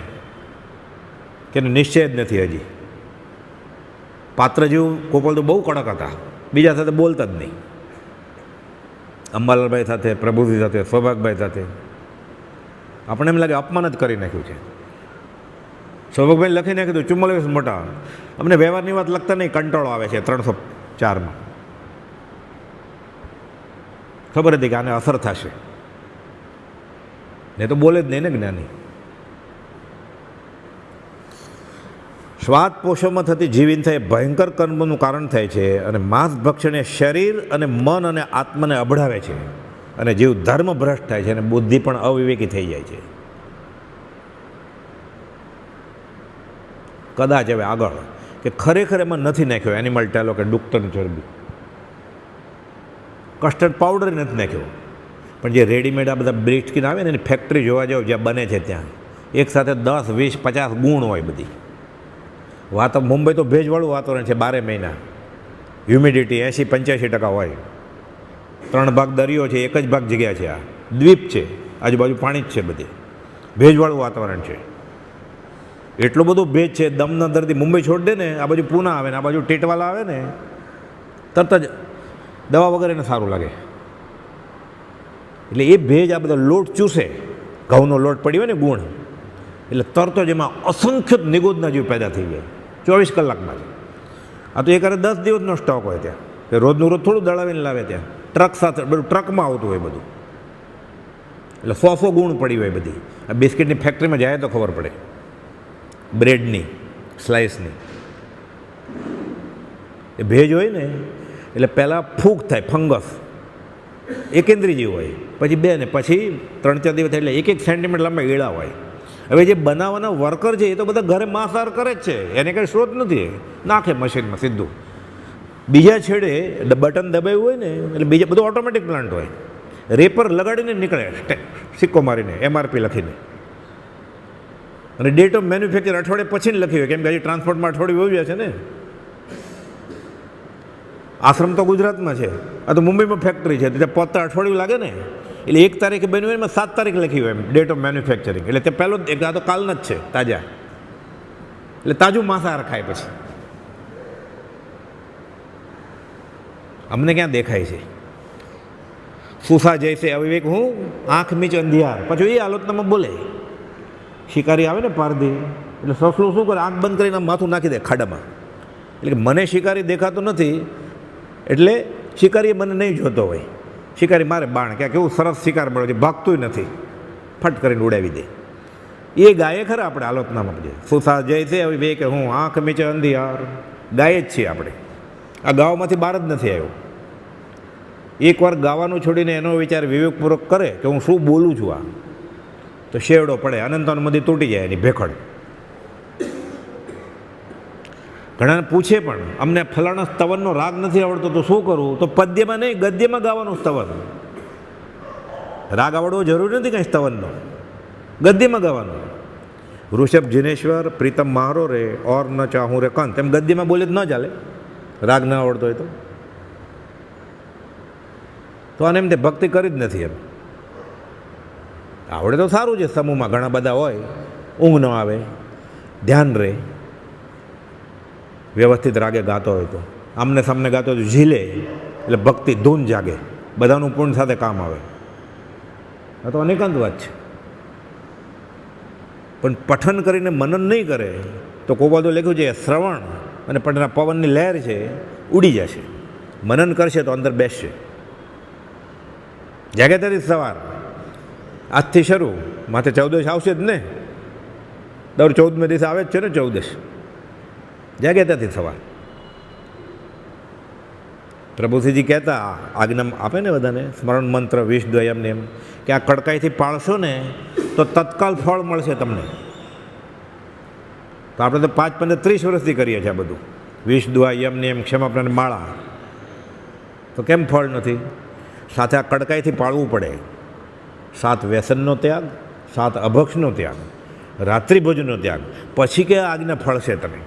Speaker 1: કે નિશ્ચય જ નથી હજી. પાત્ર જેવું ગોપાલ તો બહુ કડક હતા, બીજા સાથે બોલતા જ નહીં. અંબાલાલભાઈ સાથે, પ્રભુજી સાથે, સૌભાગભાઈ સાથે આપણે એમ લાગે અપમાન જ કરી નાખ્યું છે. સૌભાગભાઈ લખી નાખ્યું 44 મોટા. અમને વ્યવહારની વાત લખતા નહીં, કંટાળો આવે છે 304માં. ખબર હતી કે આને અસર થશે, ને તો બોલે જ નહીં ને જ્ઞાની. શ્વાસ પોષોમાં થતી જીવનતા એ ભયંકર કર્મનું કારણ થાય છે, અને માંસ ભક્ષણ એ શરીર અને મન અને આત્માને અભડાવે છે, અને જીવ ધર્મ ભ્રષ્ટ થાય છે, અને બુદ્ધિ પણ અવિવેકી થઈ જાય છે. કદાચ હવે આગળ કે ખરેખર એમાં નથી નાખ્યો એનિમલ ટેલો કે ડુક્તરની ચરબી, કસ્ટર્ડ પાવડર નથી નાખ્યો, પણ જે રેડીમેડ આ બધા બ્રેડ સ્કીન આવે ને એની ફેક્ટરી જોવા જાવ જ્યાં બને છે ત્યાં એક સાથે 10, 20, 50 ગુણ હોય બધી. વાત મુંબઈ તો ભેજવાળું વાતાવરણ છે, 12 મહિના હ્યુમિડિટી 80-85% હોય. 3 ભાગ દરિયો છે, 1 જ ભાગ જગ્યા છે. આ દ્વીપ છે, આજુબાજુ પાણી જ છે, બધે ભેજવાળું વાતાવરણ છે. એટલો બધો ભેજ છે, દમના દર્દી મુંબઈ છોડી દે ને, આ બાજુ પૂના આવે ને આ બાજુ ટીટવાલા આવે ને, તરત જ દવા વગર એને સારું લાગે. એટલે એ ભેજ આ બધા લોટ ચૂસે, ઘઉંનો લોટ પડી હોય ને ગુણ, એટલે તરત જ એમાં અસંખ્ય નિગોદના જીવ પેદા થઈ જાય 24 કલાકમાં જ. આ તો એકારે 10 દિવસનો સ્ટોક હોય ત્યાં, કે રોજનું રોજ થોડું દળાવીને લાવે ત્યાં, ટ્રક સાથે બધું ટ્રકમાં આવતું હોય બધું, એટલે 100 ગુણ પડી હોય બધી. આ બિસ્કિટની ફેક્ટરીમાં જાય તો ખબર પડે, બ્રેડની સ્લાઇસની. એ ભેજ હોય ને એટલે પહેલાં ફૂગ થાય, ફંગસ એકેન્દ્રી જેવું હોય, પછી 2 ને પછી 3-4 દિવસ એટલે 1 સેન્ટીમીટર લાંબા એળા હોય. હવે જે બનાવવાના વર્કર છે એ તો બધા ઘરે માંસાહાર કરે જ છે, એને કંઈ સ્ત્રોત નથી, નાખે મશીનમાં સીધું. બીજા છેડે બટન દબાવ્યું હોય ને એટલે બીજા બધું ઓટોમેટિક પ્લાન્ટ હોય, રેપર લગાડીને નીકળે સિક્કો મારીને MRP લખીને, અને ડેટ ઓફ મેન્યુફેક્ચર અઠવાડિયે પછી લખી હોય, કેમ કે હજી ટ્રાન્સપોર્ટમાં અઠવાડિયું વયું છે ને. આશ્રમ તો ગુજરાતમાં છે, આ તો મુંબઈમાં ફેક્ટરી છે, ત્યાં પોતા અઠવાડિયું લાગે ને, એટલે 1 તારીખે બન્યું હોય એમાં 7 તારીખ લખી હોય એમ ડેટ ઓફ મેન્યુફેક્ચરિંગ, એટલે તે પહેલો આ તો કાલના જ છે તાજા, એટલે તાજું માંસાહાર ખાય. પછી અમને ક્યાં દેખાય છે સુસા જૈસે અવિવેક હું આંખ મીચ અંધિયાર, પછી એ આલોચનામાં બોલે. શિકારી આવે ને પારધી, એટલે સસલું શું કરે, આંખ બંધ કરીને માથું નાખી દે ખાડામાં, એટલે મને શિકારી દેખાતો નથી એટલે શિકારી મને નહીં જોતો હોય. શિકારી મારે બાણ ક્યાં કેવું સરસ શિકાર મળ્યો છે, ભાગતું નથી, ફટ કરીને ઉડાવી દે. એ ગાયે ખરા આપણે આલોચનામાં છે સુસા જૈસે અવિવેક હું આંખ મીચ અંધિયાર, ગાય જ છીએ આપણે. આ ગાવામાંથી બહાર જ નથી આવ્યો. એકવાર ગાવાનું છોડીને એનો વિચાર વિવેકપૂર્વક કરે કે હું શું બોલું છું, આ તો શેવડો પડે, અનંતાનુમતિ તૂટી જાય એની ભેખડ. ઘણાને પૂછે પણ અમને ફલાણા સ્તવનનો રાગ નથી આવડતો તો શું કરવું, તો પદ્યમાં નહીં ગદ્યમાં ગાવાનું સ્તવન. રાગ આવડવો જરૂરી નથી કંઈ સ્તવનનો, ગદ્યમાં ગાવાનું. વૃષભ જિનેશ્વર પ્રીતમ મારો રે ઓર ન ચાહું રે કંત, એમ ગદ્યમાં બોલે જ ન ચાલે, રાગ ન આવડતો હોય તો આને એમ તે ભક્તિ કરી જ નથી. એમ આવડે તો સારું છે, સમૂહમાં ઘણા બધા હોય, ઊંઘ ન આવે, ધ્યાન રહે, વ્યવસ્થિત રાગે ગાતો હોય તો. આમને સામને ગાતો હોય તો ઝીલે, એટલે ભક્તિ ધૂન જાગે, બધાનું પૂર્ણ સાથે કામ આવે. આ તો અનેકાંત વાત છે. પણ પઠન કરીને મનન નહીં કરે તો કોબાદો લખ્યું છે શ્રવણ અને પઠના પવનની લહેર છે ઉડી જશે, મનન કરશે તો અંદર બેસશે. જાગે ત્યારે સવાર આજથી શરૂ, માથે 14 આવશે જ ને, દર 14મે દિવસે આવે જ છે ને 14. જાગે ત્યાંથી સવાર. પ્રભુશ્રીજી કહેતા આજ્ઞા આપે ને બધાને સ્મરણ મંત્ર 20 દ્વયમને, એમ કે આ કડકાઈથી પાળશો ને તો તત્કાલ ફળ મળશે તમને. તો આપણે તો 5, 15, 30 વર્ષથી કરીએ છીએ આ બધું, 20 દ્વયમને એમ, ક્ષમાપણ માળા, તો કેમ ફળ નથી? સાથે આ કડકાઈથી પાળવું પડે. 7 વ્યસનનો ત્યાગ, 7 અભક્ષનો ત્યાગ, રાત્રિભોજનનો ત્યાગ, પછી કે આજ્ઞા ફળશે તમે.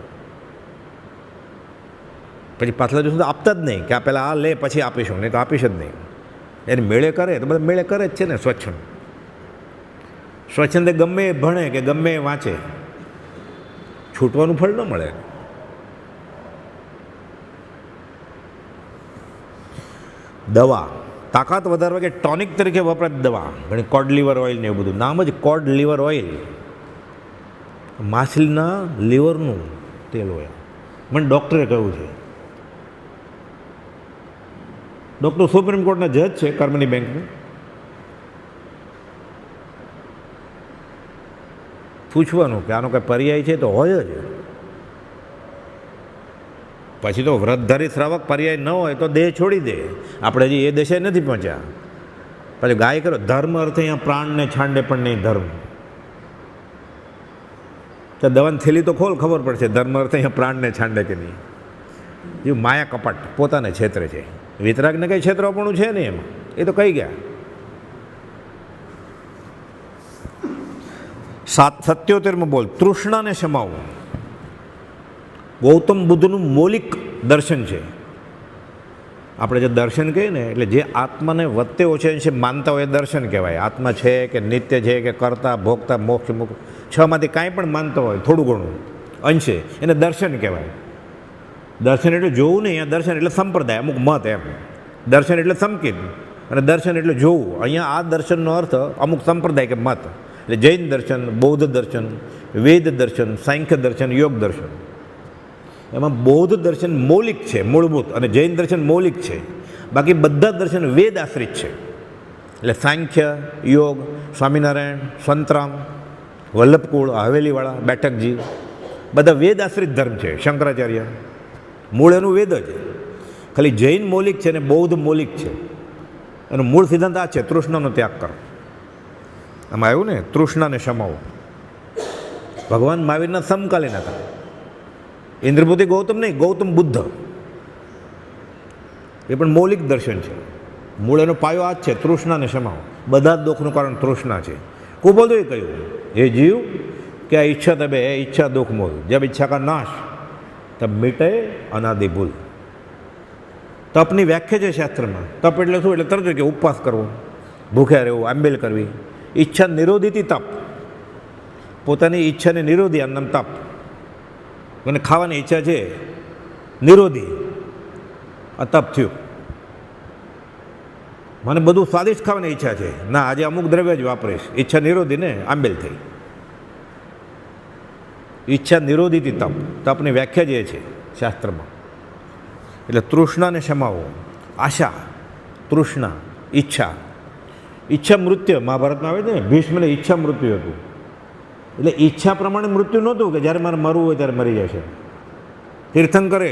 Speaker 1: પછી પાછલા દિવસો તો આપતા જ નહીં કે આ પહેલાં આ લે પછી આપીશું, નહીં તો આપીશ જ નહીં. એને મેળે કરે તો બધા મેળે કરે જ છે ને. સ્વચ્છંદ સ્વચ્છંદે ગમે એ ભણે કે ગમે એ વાંચે, છૂટવાનું ફળ ન મળે. દવા તાકાત વધારવા કે ટોનિક તરીકે વપરાય દવા ઘણી, કોડ લીવર ઓઇલ ને એવું બધું, નામ જ કોડ લીવર ઓઇલ, માછલીના લીવરનું તેલ હોય. મને ડૉક્ટરે કહ્યું છે, ડૉક્ટર સુપ્રીમ કોર્ટના જજ છે કર્મની બેંકનું, પૂછવાનું કે આનો કંઈ પર્યાય છે તો હોય જ. પછી તો વ્રતધારી શ્રાવક પર્યાય ન હોય તો દેહ છોડી દે. આપણે હજી એ દેશે નથી પહોંચ્યા. પછી ગાય કરો ધર્મ અર્થે અહીંયા પ્રાણને છાંડે પણ નહીં ધર્મ. તો દવાની થેલી તો ખોલ, ખબર પડશે ધર્મ અર્થે અહીંયા પ્રાણને છાંડે કે નહીં. એ માયા કપટ પોતાને છેતરે છે. વિતરાગને કંઈ છેતરાપણું છે નહીં એમાં, એ તો કહી ગયા. 77માં બોલ તૃષ્ણાને સમાવવું. ગૌતમ બુદ્ધનું મૌલિક દર્શન છે. આપણે જે દર્શન કહીએ ને, એટલે જે આત્માને વધતે ઓછે અંશે માનતા હોય એ દર્શન કહેવાય. આત્મા છે કે નિત્ય છે કે કરતા ભોગતા મોક્ષ મુક્ત, 6માંથી કાંઈ પણ માનતો હોય થોડું ઘણું અંશે, એને દર્શન કહેવાય. દર્શન એટલે જોવું નહીં, અહીંયા દર્શન એટલે સંપ્રદાય, અમુક મત એમ. દર્શન એટલે સમકીત અને દર્શન એટલે જોવું. અહીંયા આ દર્શનનો અર્થ અમુક સંપ્રદાય કે મત. એટલે જૈન દર્શન, બૌદ્ધ દર્શન, વેદ દર્શન, સાંખ્ય દર્શન, યોગ દર્શન. એમાં બૌદ્ધ દર્શન મૌલિક છે, મૂળભૂત, અને જૈન દર્શન મૌલિક છે. બાકી બધા દર્શન વેદ આશ્રિત છે. એટલે સાંખ્ય, યોગ, સ્વામિનારાયણ, સંતરામ, વલ્લભકુળ, હવેલીવાળા, બેઠકજી, બધા વેદ આશ્રિત ધર્મ છે. શંકરાચાર્ય મૂળ એનું વેદ જ. ખાલી જૈન મૌલિક છે અને બૌદ્ધ મૌલિક છે. એનો મૂળ સિદ્ધાંત આ છે, તૃષ્ણાનો ત્યાગ કરો. આમાં આવ્યું ને, તૃષ્ણાને શમાવો. ભગવાન મહાવીરના સમકાલીન હતા. ઇન્દ્રપતિ ગૌતમ નહીં, ગૌતમ બુદ્ધ. એ પણ મૌલિક દર્શન છે. મૂળ એનો પાયો આ જ છે, તૃષ્ણાને શમાવો. બધા જ દુઃખનું કારણ તૃષ્ણા છે. કુબોધોએ કહ્યું, હે જીવ, क्या इच्छा तबे है इच्छा दुख मूल, जब इच्छा का नाश तब मिटे अनादि भूल. તપની વ્યાખ્યા છે શાસ્ત્રમાં. તપ એટલે શું? એટલે તરત કે ઉપવાસ કરવો, ભૂખ્યા રહેવું, આંબેલ કરવી. ઈચ્છા નિરોધીથી તપ. પોતાની ઈચ્છાને નિરોધી આમ નામ તપ. મને ખાવાની ઈચ્છા છે, નિરોધી, આ તપ થયું. મને બધું સ્વાદિષ્ટ ખાવાની ઈચ્છા છે, ના આજે અમુક દ્રવ્ય જ વાપરીશ, ઈચ્છા નિરોધી ને આંબેલ થઈ. ઈચ્છા નિરોધીથી તપ. તપની વ્યાખ્યા જે છે શાસ્ત્રમાં. એટલે તૃષ્ણાને શમાવો. આશા, તૃષ્ણા, ઈચ્છા. ઈચ્છા મૃત્યુ મહાભારતમાં આવે છે ને, ભીષ્મને ઈચ્છા મૃત્યુ હતું. એટલે ઈચ્છા પ્રમાણે મૃત્યુ નહોતું કે જ્યારે મારે મરવું હોય ત્યારે મરી જશે. તીર્થંકરે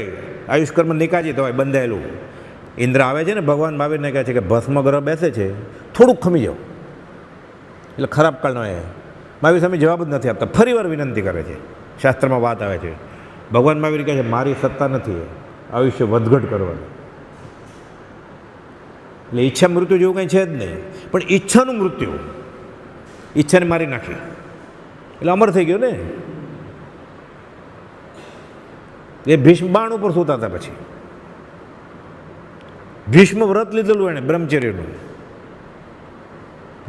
Speaker 1: આયુષ્કર્મ નિકાજી તો બંધાયેલું. ઇન્દ્ર આવે છે ને, ભગવાન મહાવીરને કહે છે કે ભસ્મ ગ્રહ બેસે છે, થોડુંક ખમી જાઓ. એટલે ખરાબ કાળનો એ મહાવીર સામે જવાબ જ નથી આપતા. ફરી વાર વિનંતી કરે છે. શાસ્ત્રમાં વાત આવે છે, ભગવાન મહાવીર કહે છે મારી સત્તા નથી આયુષ્ય વધઘટ કરવાની. એટલે ઈચ્છા મૃત્યુ જેવું કંઈ છે જ નહીં. પણ ઈચ્છાનું મૃત્યુ, ઈચ્છાને મારી નાખી એટલે અમર થઈ ગયો ને. એ ભીષ્મ બાણ ઉપર સૂતા હતા. પછી ભીષ્મ વ્રત લીધેલું એણે બ્રહ્મચર્યનું.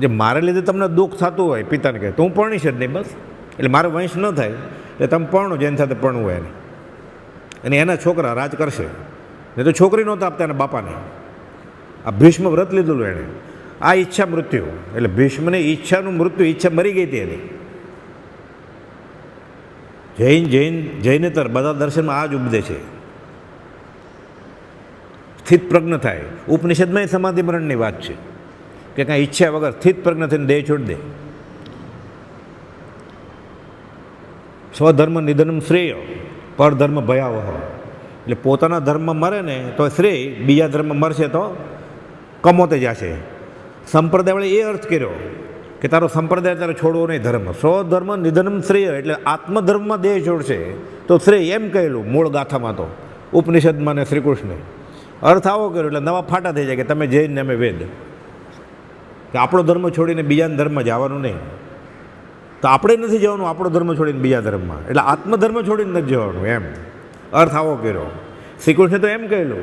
Speaker 1: જે મારે લીધે તમને દુઃખ થતું હોય, પિતાને કહે તો હું પરણીશ જ નહીં બસ. એટલે મારો વંશ ન થાય એટલે તમે પરણો, જેની સાથે પરણવું હોય એને. અને એના છોકરા રાજ કરશે. નહીં તો છોકરી નહોતા આપતા એના બાપાને. આ ભીષ્મ વ્રત લીધેલું એણે. આ ઈચ્છા મૃત્યુ. એટલે ભીષ્મને ઈચ્છાનું મૃત્યુ, ઈચ્છા મરી ગઈ હતી એની. જૈનેતર બધા દર્શનમાં આ જ ઉપદે છે. સ્થિત પ્રજ્ઞ થાય. ઉપનિષદમાં સમાધિ મરણની વાત છે કે કાંઈ ઈચ્છા વગર સ્થિત પ્રજ્ઞ થઈને દેહ છોડી દે. સ્વધર્મ નિધનમ શ્રેય, પરધર્મ ભયાવહ. એટલે પોતાના ધર્મમાં મરે ને તો શ્રેય, બીજા ધર્મમાં મરશે તો કમોતે જશે. સંપ્રદાય વડે એ અર્થ કર્યો કે તારો સંપ્રદાય તારે છોડવો નહીં ધર્મ. સ્વધર્મ નિધનમ શ્રેય એટલે આત્મધર્મમાં દેહ છોડશે તો શ્રેય, એમ કહેલું મૂળ ગાથામાં તો ઉપનિષદમાં ને શ્રી કૃષ્ણે. અર્થ આવો કર્યો એટલે નવા ફાટા થઈ જાય કે તમે જૈન ને અમે વેદ. કે આપણો ધર્મ છોડીને બીજાના ધર્મમાં જવાનું નહીં. તો આપણે નથી જવાનું આપણો ધર્મ છોડીને બીજા ધર્મમાં. એટલે આત્મધર્મ છોડીને નથી જવાનું એમ અર્થ આવો કર્યો. શ્રી કૃષ્ણે તો એમ કહેલું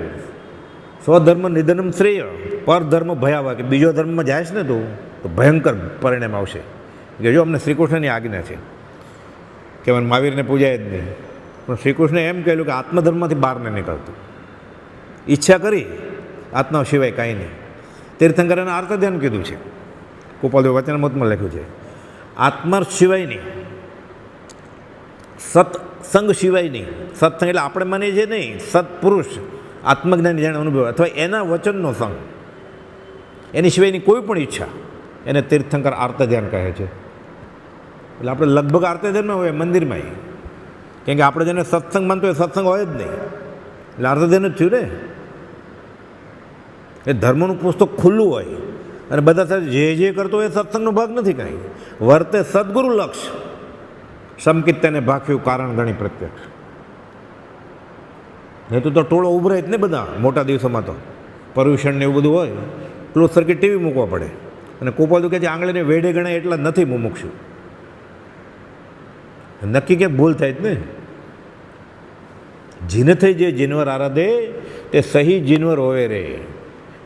Speaker 1: સ્વધર્મ નિધનમ શ્રેય, પરધર્મ ભયાવહ. કે બીજો ધર્મમાં જાય છે ને તું તો ભયંકર પરિણામ આવશે. કે જો અમને શ્રી કૃષ્ણની આજ્ઞા છે કે મને મહાવીરને પૂજાય જ નહીં. પણ શ્રી કૃષ્ણે એમ કહેલું કે આત્મધર્મમાંથી બહાર નહીં નીકળતું. ઈચ્છા કરી આત્મા સિવાય કાંઈ નહીં. તીર્થંકરે આર્ત ધ્યાન કીધું છે. કુપાલદેવ વચનામૃતમાં લખ્યું છે આત્મા સિવાયની, સત્સંગ સિવાયની. સત્સંગ એટલે આપણે માનીએ છીએ નહીં, સત્પુરુષ આત્મજ્ઞાની જાણે અનુભવ અથવા એના વચનનો સંગ, એની સિવાયની કોઈ પણ ઈચ્છા, એને તીર્થંકર આર્ત ધ્યાન કહે છે. એટલે આપણે લગભગ આર્ત ધ્યાનમાં હોય મંદિરમાં. કેમ કે આપણે જેને સત્સંગ માનતો હોય સત્સંગ હોય જ નહીં. એટલે આર્ત ધ્યાન જ થયું ને. એ ધર્મનું પુસ્તક ખુલ્લું હોય અને બધા સાથે જે કરતો હોય એ સત્સંગનો ભાગ નથી કાંઈ. વર્તે સદગુરુ લક્ષ, સમકિત તેને ભાખ્યું કારણ ગણી પ્રત્યક્ષ. નહીં તો ટોળો ઉભરાય જ ને બધા મોટા દિવસોમાં તો પર્યુષણ ને એવું બધું હોય. ક્લોઝ સર્કિટ ટીવી મૂકવા પડે. અને કોપાલુ કહે છે આંગળીને વેડે ગણાય એટલા નથી મુમુક્ષુ. નક્કી કે ભૂલ થાય જ ને. જીન થઈ જે જીનવર આરાધે તે સહી જીનવર હોવે રે,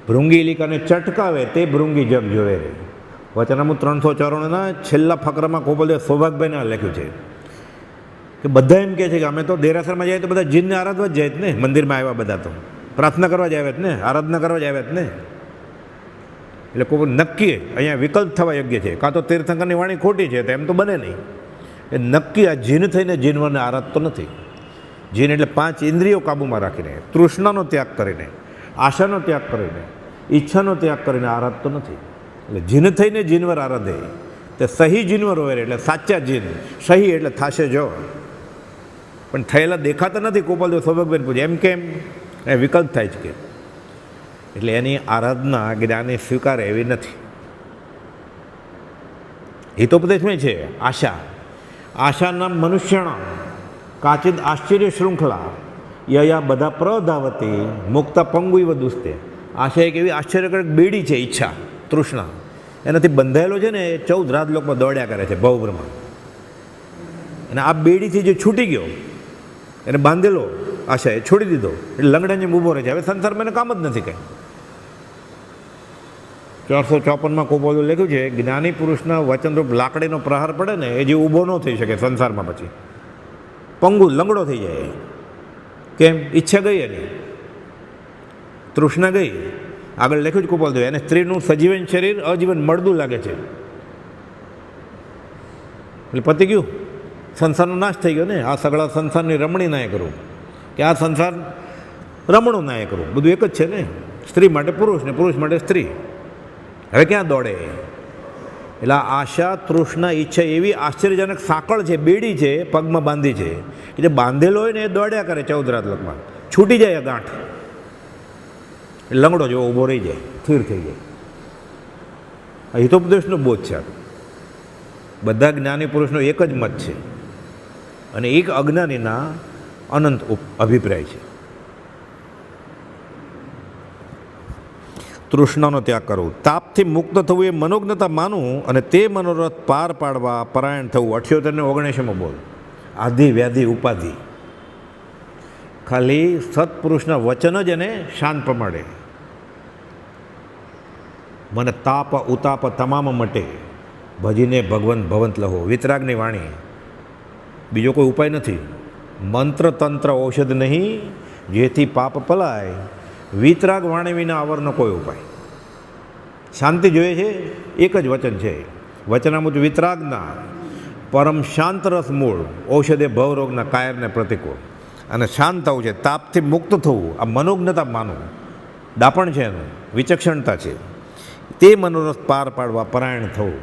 Speaker 1: ભૃંગી ઇલિકાને ચટકાવે તે ભૃંગી જગ જોવે રે. વચનામૃત 394 છેલ્લા ફકરામાં કોપાલદેવ સૌભાગભાઈને લખ્યું છે કે બધા એમ કહે છે કે અમે તો દેરાસરમાં જાય તો બધા જીનને આરાધવા જ જાય જ ને. મંદિરમાં આવ્યા બધા તો પ્રાર્થના કરવા જ આવ્યા જ ને, આરાધના કરવા જ આવ્યા જ ને. એટલે કોઈ નક્કી અહીંયા વિકલ્પ થવા યોગ્ય છે, કાં તો તીર્થંકરની વાણી ખોટી છે તો એમ તો બને નહીં. એ નક્કી આ જીન થઈને જીનવરને આરાધતો નથી. જીન એટલે 5 ઇન્દ્રિયો કાબૂમાં રાખીને, તૃષ્ણાનો ત્યાગ કરીને, આશાનો ત્યાગ કરીને, ઈચ્છાનો ત્યાગ કરીને આરાધતો નથી. એટલે જીન થઈને જીનવર આરાધે તે સહી જીનવર હોય, એટલે સાચા જીન. સહી એટલે થાશે જો, પણ થયેલા દેખાતા નથી. ગોપાલદેવ સૌભાગબેન પૂછે એમ કેમ? એ વિકલ્પ થાય છે કે, એટલે એની આરાધના જ્ઞાની સ્વીકારે એવી નથી. હિતોપદેશમાં છે આશા. આશાના મનુષ્યણ કાચિદ આશ્ચર્ય શૃંખલા યયા બધા પ્રધાવતી મુક્તા પંગુઈવ દુસ્તે. આશા એક એવી આશ્ચર્યકારક બેડી છે, ઈચ્છા, તૃષ્ણા, એનાથી બંધાયેલો છે ને, એ 14 રાજલોકમાં દોડ્યા કરે છે ભવબ્રહ્મા. અને આ બેડીથી જે છૂટી ગયો, એને બાંધેલો આશા એ છોડી દીધો, એટલે લંગડા જેમ ઊભો રહે છે. હવે સંસારમાં એને કામ જ નથી કંઈ. 454માં કોપોલે લખ્યું છે, જ્ઞાની પુરુષના વચનરૂપ લાકડીનો પ્રહાર પડે ને, એ જે ઊભો ન થઈ શકે સંસારમાં, પછી પંગુ લંગડો થઈ જાય. કેમ? ઈચ્છા ગઈ એની, તૃષ્ણા ગઈ. આગળ લખ્યું જ કોપોલ, એને સ્ત્રીનું સજીવન શરીર અજીવન મળદું લાગે છે, એટલે પતી ગયું, સંસારનો નાશ થઈ ગયો ને. આ સગળા સંસારની રમણી નાય કરું, કે આ સંસાર રમણું નાય કરું, બધું એક જ છે ને. સ્ત્રી માટે પુરુષ ને પુરુષ માટે સ્ત્રી. હવે ક્યાં દોડે? એટલે આશા, તૃષ્ણા, ઈચ્છા એવી આશ્ચર્યજનક સાંકળ છે, બેડી છે, પગમાં બાંધી છે, કે જે બાંધેલો હોય ને એ દોડ્યા કરે 14 રાજલોકમાં. છૂટી જાય ગાંઠ, લંગડો જેવો ઊભો રહી જાય, સ્થિર થઈ જાય. આ હિતોપદેશનો બોધ છે. બધા જ્ઞાની પુરુષનો એક જ મત છે, અને એક અજ્ઞાનીના અનંત અભિપ્રાય છે. તૃષ્ણાનો ત્યાગ કરવો, તાપથી મુક્ત થવું એ મનોજ્ઞતા માનવું, અને તે મનોરથ પાર પાડવા પરાયણ થવું. 78 ને 79 બોલ. આધિ વ્યાધિ ઉપાધિ, ખાલી સત્પુરુષના વચન જ એને શાંત પમાડે. મને તાપ ઉતાપ તમામ મટે, ભજીને ભગવંત ભવંત લહો. વિતરાગની વાણી, બીજો કોઈ ઉપાય નથી. મંત્ર તંત્ર ઔષધ નહીં, જેથી પાપ પલાય. વિતરાગ વાણી વિના અવરનો કોઈ ઉપાય. શાંતિ જોઈએ છે, એક જ વચન છે. વચનામૃત વિતરાગના પરમ શાંત રસ મૂળ, ઔષધે ભવરોગના કાયરને પ્રતિકૂળ. અને શાંત થવું છે, તાપથી મુક્ત થવું, આ મનોજ્ઞતા માનવું, દાપણ છે એનું, વિચક્ષણતા છે. તે મનોરથ પાર પાડવા પરાયણ થવું.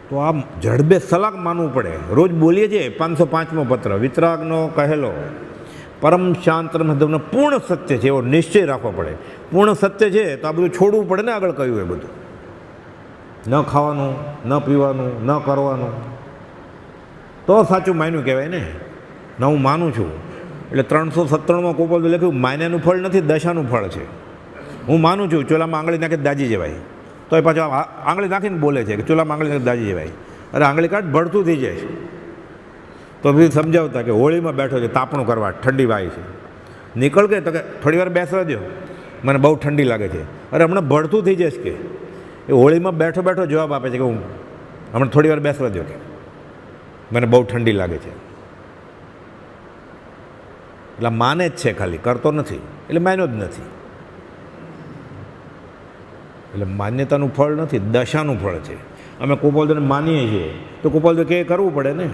Speaker 1: તો આ જડબે સલાક માનવું પડે. રોજ બોલીએ છીએ 505મો પત્ર, વિતરાગનો કહેલો પરમ શાંત મધ્યમનો પૂર્ણ સત્ય છે, એવો નિશ્ચય રાખવો પડે. પૂર્ણ સત્ય છે તો આ બધું છોડવું પડે ને. આગળ કહ્યું એ બધું, ન ખાવાનું, ન પીવાનું, ન કરવાનું, તો સાચું માન્યું કહેવાય ને. ન હું માનું છું, એટલે 397માં કોપલ લખ્યું, માન્યાનું ફળ નથી, દશાનું ફળ છે. હું માનું છું, ચૂલામાં આંગળી નાખી દાજી જવાય, તો એ પાછો આંગળી નાખીને બોલે છે કે ચૂલામાં આંગળી નાખી દાજી જવાય. અરે આંગળી કાઢ, ભળતું થઈ જાય. તો બી સમજાવતા કે હોળીમાં બેઠો છે, તાપણું કરવા, ઠંડી વાય છે, નીકળ ગઈ તો કે થોડી વાર બેસવા દો, મને બહુ ઠંડી લાગે છે. અરે હમણાં ભળતું થઈ જશે કે. એ હોળીમાં બેઠો બેઠો જવાબ આપે છે કે હું હમણાં થોડી વાર બેસવા દો, કે મને બહુ ઠંડી લાગે છે. એટલે માને જ છે, ખાલી કરતો નથી, એટલે માન્યો જ નથી. એટલે માન્યતાનું ફળ નથી, દશાનું ફળ છે. અમે કુપાલદેવને માનીએ છીએ તો કુપાલદેવ કે કરવું પડે ને.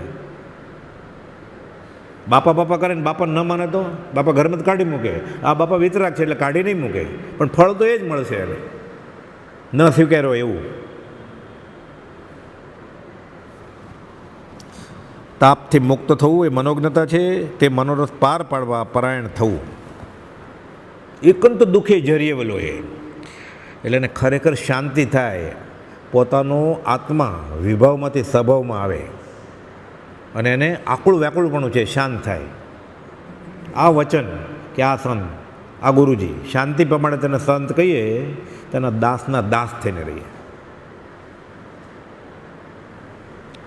Speaker 1: બાપા બાપા કરે ને બાપા ન માને તો બાપા ઘરમાં જ કાઢી મૂકે. આ બાપા વિતરાગ છે એટલે કાઢી નહીં મૂકે, પણ ફળ તો એ જ મળશે. હવે ન સ્વીકાર્યો એવું. તાપથી મુક્ત થવું એ મનોજ્ઞતા છે, તે મનોરથ પાર પાડવા પરાયણ થવું. એકંત દુઃખે જરિયેવલો એ, એટલે એને ખરેખર શાંતિ થાય. પોતાનો આત્મા વિભાવમાંથી સ્વભાવમાં આવે અને એને આકુળ વ્યાકુળપણું છે, શાંત થાય. આ વચન કે આ સંત, આ ગુરુજી, શાંતિ પ્રમાણે તેને સંત કહીએ, તેના દાસના દાસ થઈને રહીએ.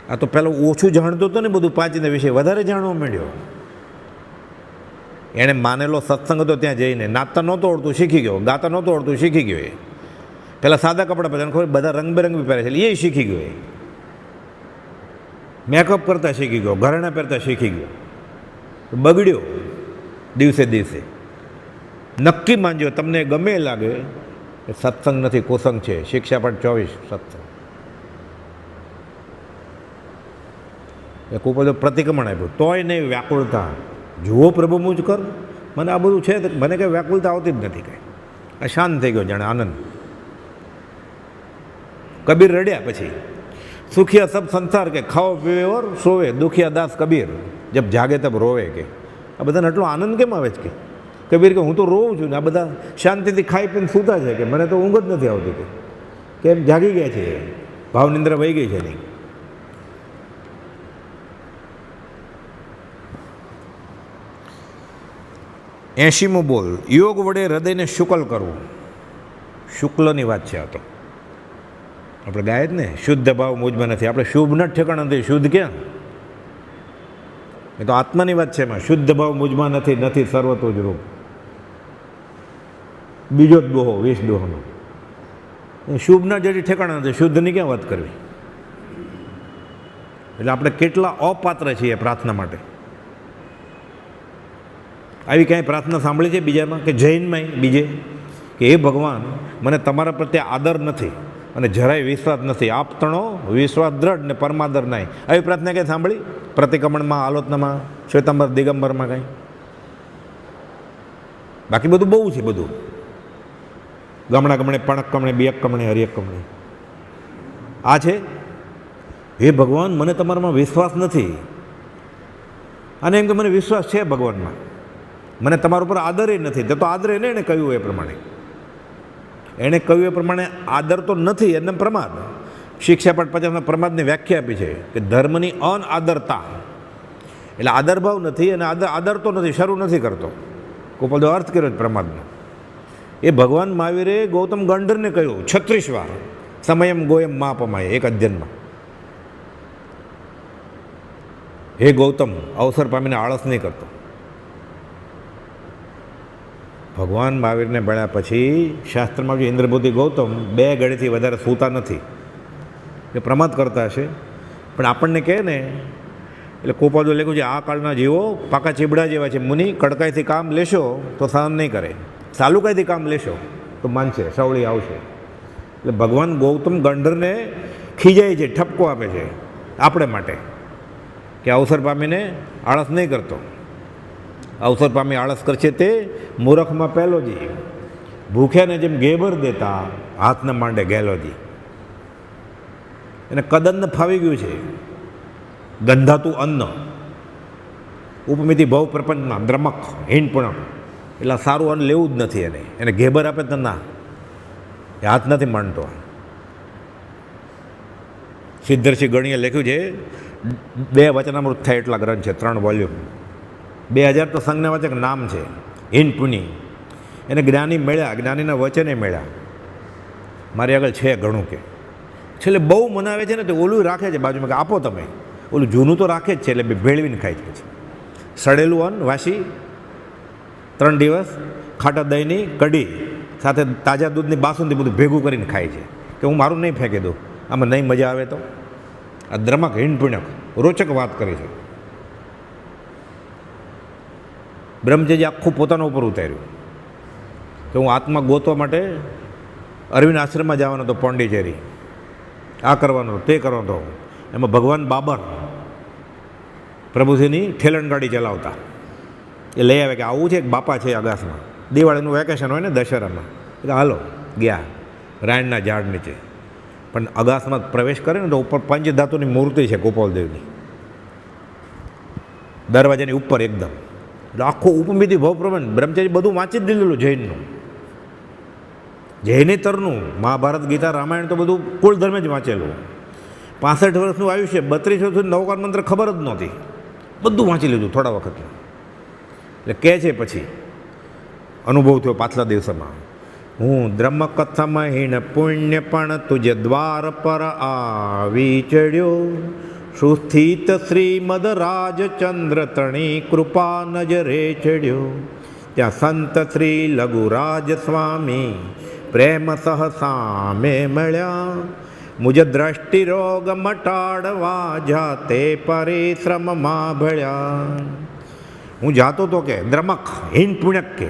Speaker 1: આ તો પહેલાં ઓછું જાણતો હતો ને બધું પાંચના વિશે, વધારે જાણવા માંડ્યો. એણે માનેલો સત્સંગ હતો ત્યાં જઈને, નાચતા નહોતો આવડતું શીખી ગયો, ગાતા નહોતો આવડતું શીખી ગયો. એ પહેલાં સાદા કપડાં પહેરે, ખબર બધા રંગબેરંગી પહેરે છે, એટલે એ શીખી ગયો. એ મેકઅપ કરતાં શીખી ગયો, ઘરેણાં પહેરતા શીખી ગયો. બગડ્યો દિવસે દિવસે. નક્કી માનજો, તમને ગમે એ લાગે એ સત્સંગ નથી, કુસંગ છે. શિક્ષાપટ 24 સત્સંગ. એ ખૂબ બધું પ્રતિક્રમણ આપ્યું, તોય નહીં વ્યાકુળતા. જુઓ પ્રભુ મુજ કર, મને આ બધું છે, મને કંઈ વ્યાકુળતા આવતી જ નથી કંઈ. અશાંત થઈ ગયો, જાણે આનંદ. કબીર રડ્યા પછી, સુખિયા સબ સંસાર કે ખાઓ પીવે ઓર સોવે, દુખિયા દાસ કબીર જબ જાગે તબ રોવે. કે આ બધાને એટલો આનંદ કેમ આવે છે? કે કબીર કે હું તો રોઉં છું ને આ બધા શાંતિથી ખાઈ પીને સૂતા છે, કે મને તો ઊંઘ જ નથી આવતી. કે કેમ જાગી ગયા છે, ભાવનિંદ્રા વહી ગઈ છે નહીં. એંશીમો બોલ, યોગ વડે હૃદયને શુકલ કરવું. શુક્લની વાત છે આ તો. આપણે ગાય જ ને, શુદ્ધ ભાવ મુજમાં નથી. આપણે શુભ ન ઠેકાણ નથી, શુદ્ધ ક્યાં? એ તો આત્માની વાત છે એમાં. શુદ્ધ ભાવ મુજમાં નથી, નથી સર્વતો જ રૂપ. બીજો જ દોહો 20 દોહોનો. શુભના જેથી ઠેકાણા નથી, શુદ્ધની ક્યાં વાત કરવી? એટલે આપણે કેટલા અપાત્ર છીએ પ્રાર્થના માટે. આવી ક્યાંય પ્રાર્થના સાંભળી છે બીજામાં, કે જૈનમાં બીજે, કે હે ભગવાન, મને તમારા પ્રત્યે આદર નથી અને જરાય વિશ્વાસ નથી, આપ તણો વિશ્વાસ દ્રઢ ને પરમાદર નહીં. આવી પ્રાર્થના કંઈ સાંભળી? પ્રતિક્રમણમાં, આલોચનામાં, શ્વેતાંબર દિગંબરમાં કાંઈ? બાકી બધું બહુ છે. બધું ગમણા ગમણે, પણક કમણે, બિયક કમણે, હરિયક કમણે. આ છે, હે ભગવાન, મને તમારામાં વિશ્વાસ નથી. અને એમ કે મને વિશ્વાસ છે ભગવાનમાં, મને તમારા ઉપર આદર નથી. તે તો આદર એને કહ્યું એ પ્રમાણે, એણે કહ્યું એ પ્રમાણે આદર તો નથી, એને પ્રમાદ. શિક્ષાપટ 50 પ્રમાદની વ્યાખ્યા આપી છે કે ધર્મની અનઆદરતા, એટલે આદરભાવ નથી અને આદર તો નથી, શરૂ નથી કરતો. કોઈ બધો અર્થ કર્યો જ પ્રમાદનો. એ ભગવાન મહાવીરે ગૌતમ ગંધર્વને કહ્યું 36 વાર, સમયમ ગોયમ મા પમાય, એક અધ્યયનમાં. હે ગૌતમ, અવસર પામીને આળસ નહીં કરતો. ભગવાન મહાવીરને મળ્યા પછી શાસ્ત્રમાં જે ઇન્દ્રબુદ્ધિ ગૌતમ 2 ઘડીથી વધારે સૂતા નથી. એ પ્રમાદ કરતા હશે, પણ આપણને કહે ને, એટલે કોપાદો લખ્યું છે, આ કાળના જીવો પાકા ચીબડા જેવા છે. મુનિ, કડકાઈથી કામ લેશો તો સહન નહીં કરે, સાલુકાઈથી કામ લેશો તો માનશે, સવળી આવશે. એટલે ભગવાન ગૌતમ ગંધર્વને ખીજાય છે, ઠપકો આપે છે આપણે માટે, કે અવસર પામીને આળસ નહીં કરતો. અવસર પામી આળસ કરશે તે મૂરખમાં પહેલોજી. ભૂખ્યાને જેમ ઘેબર દેતા હાથને માંડે ગેલોજી. એને કદન ફાવી ગયું છે, ગંધાતું અન્ન. ઉપમિતિ ભવ પ્રપંચમાં દ્રમક હીનપૂણક, એટલે સારું અન્ન લેવું જ નથી. એને ઘેબર આપે તો ના, એ હાથ નથી માંડતો. સિદ્ધર્ષિ ગણીએ લખ્યું છે, 2 વચનામૃત થાય એટલા ગ્રંથ છે, 3 વોલ્યુમ. 2000 તો સંજ્ઞા વાચક નામ છે. હિનપુની એને જ્ઞાની મળ્યા, જ્ઞાનીના વચને મળ્યા. મારી આગળ છે ઘણું. કે છેલ્લે બહુ મનાવે છે ને, તો ઓલું રાખે છે બાજુમાં, કે આપો તમે. ઓલું જૂનું તો રાખે જ છે, એટલે ભેળવીને ખાય છે. પછી સડેલું અન્ન વાસી 3 દિવસ ખાટા દહીંની કઢી સાથે તાજા દૂધની બાસુંદી બધું ભેગું કરીને ખાય છે, કે હું મારું નહીં ફેંકી દઉં, આમાં નહીં મજા આવે તો. આ દ્રમક હિનપુણક રોચક વાત કરી છે. બ્રહ્મચર્ય આખું પોતાના ઉપર ઉતાર્યું, કે હું આત્મા ગોતવા માટે અરવિંદ આશ્રમમાં જવાનો હતો, પોંડિચેરી. આ કરવાનો તે કરવાનો હતો. એમાં ભગવાન બાબર પ્રભુજીની ઠેલણ ગાડી ચલાવતા, એ લઈ આવે કે આવું છે, એક બાપા છે અગાસમાં. દિવાળીનું વેકેશન હોય ને, દશેરામાં, એટલે હાલો ગયા રાયણના ઝાડ નીચે. પણ અગાસમાં પ્રવેશ કરે ને તો ઉપર પંચધાતુની મૂર્તિ છે ગોપાલદેવની, દરવાજાની ઉપર એકદમ. એટલે આખું ઉપમિતિ ભવ પ્રમાણ બ્રહ્મચારી બધું વાંચી જ દીધેલું જૈનનું, જૈનેતરનું. મહાભારત, ગીતા, રામાયણ તો બધું કુળ ધર્મે જ વાંચેલું. 65 વર્ષનું આયુષ્ય, 32 વર્ષ સુધી નવકાર મંત્ર ખબર જ નહોતી, બધું વાંચી લીધું થોડા વખતમાં. એટલે કહે છે પછી અનુભવ થયો પાછલા દિવસોમાં, હું બ્રહ્મકથામાં હીન પુણ્ય પણ તુજે દ્વાર પર આવી ચડ્યો, સુસ્થિત શ્રીમદ રાજચંદ્ર તણી કૃપા નજરે ચડ્યો, ત્યાં સંત શ્રી લઘુરાજ સ્વામી પ્રેમ સહસા મેં મળ્યા, મુજ દ્રષ્ટિ રોગ મટાડવા જાતે પરિશ્રમમાં ભળ્યા. હું જાતો તો કે દ્રમક હીન પુણ્યક, કે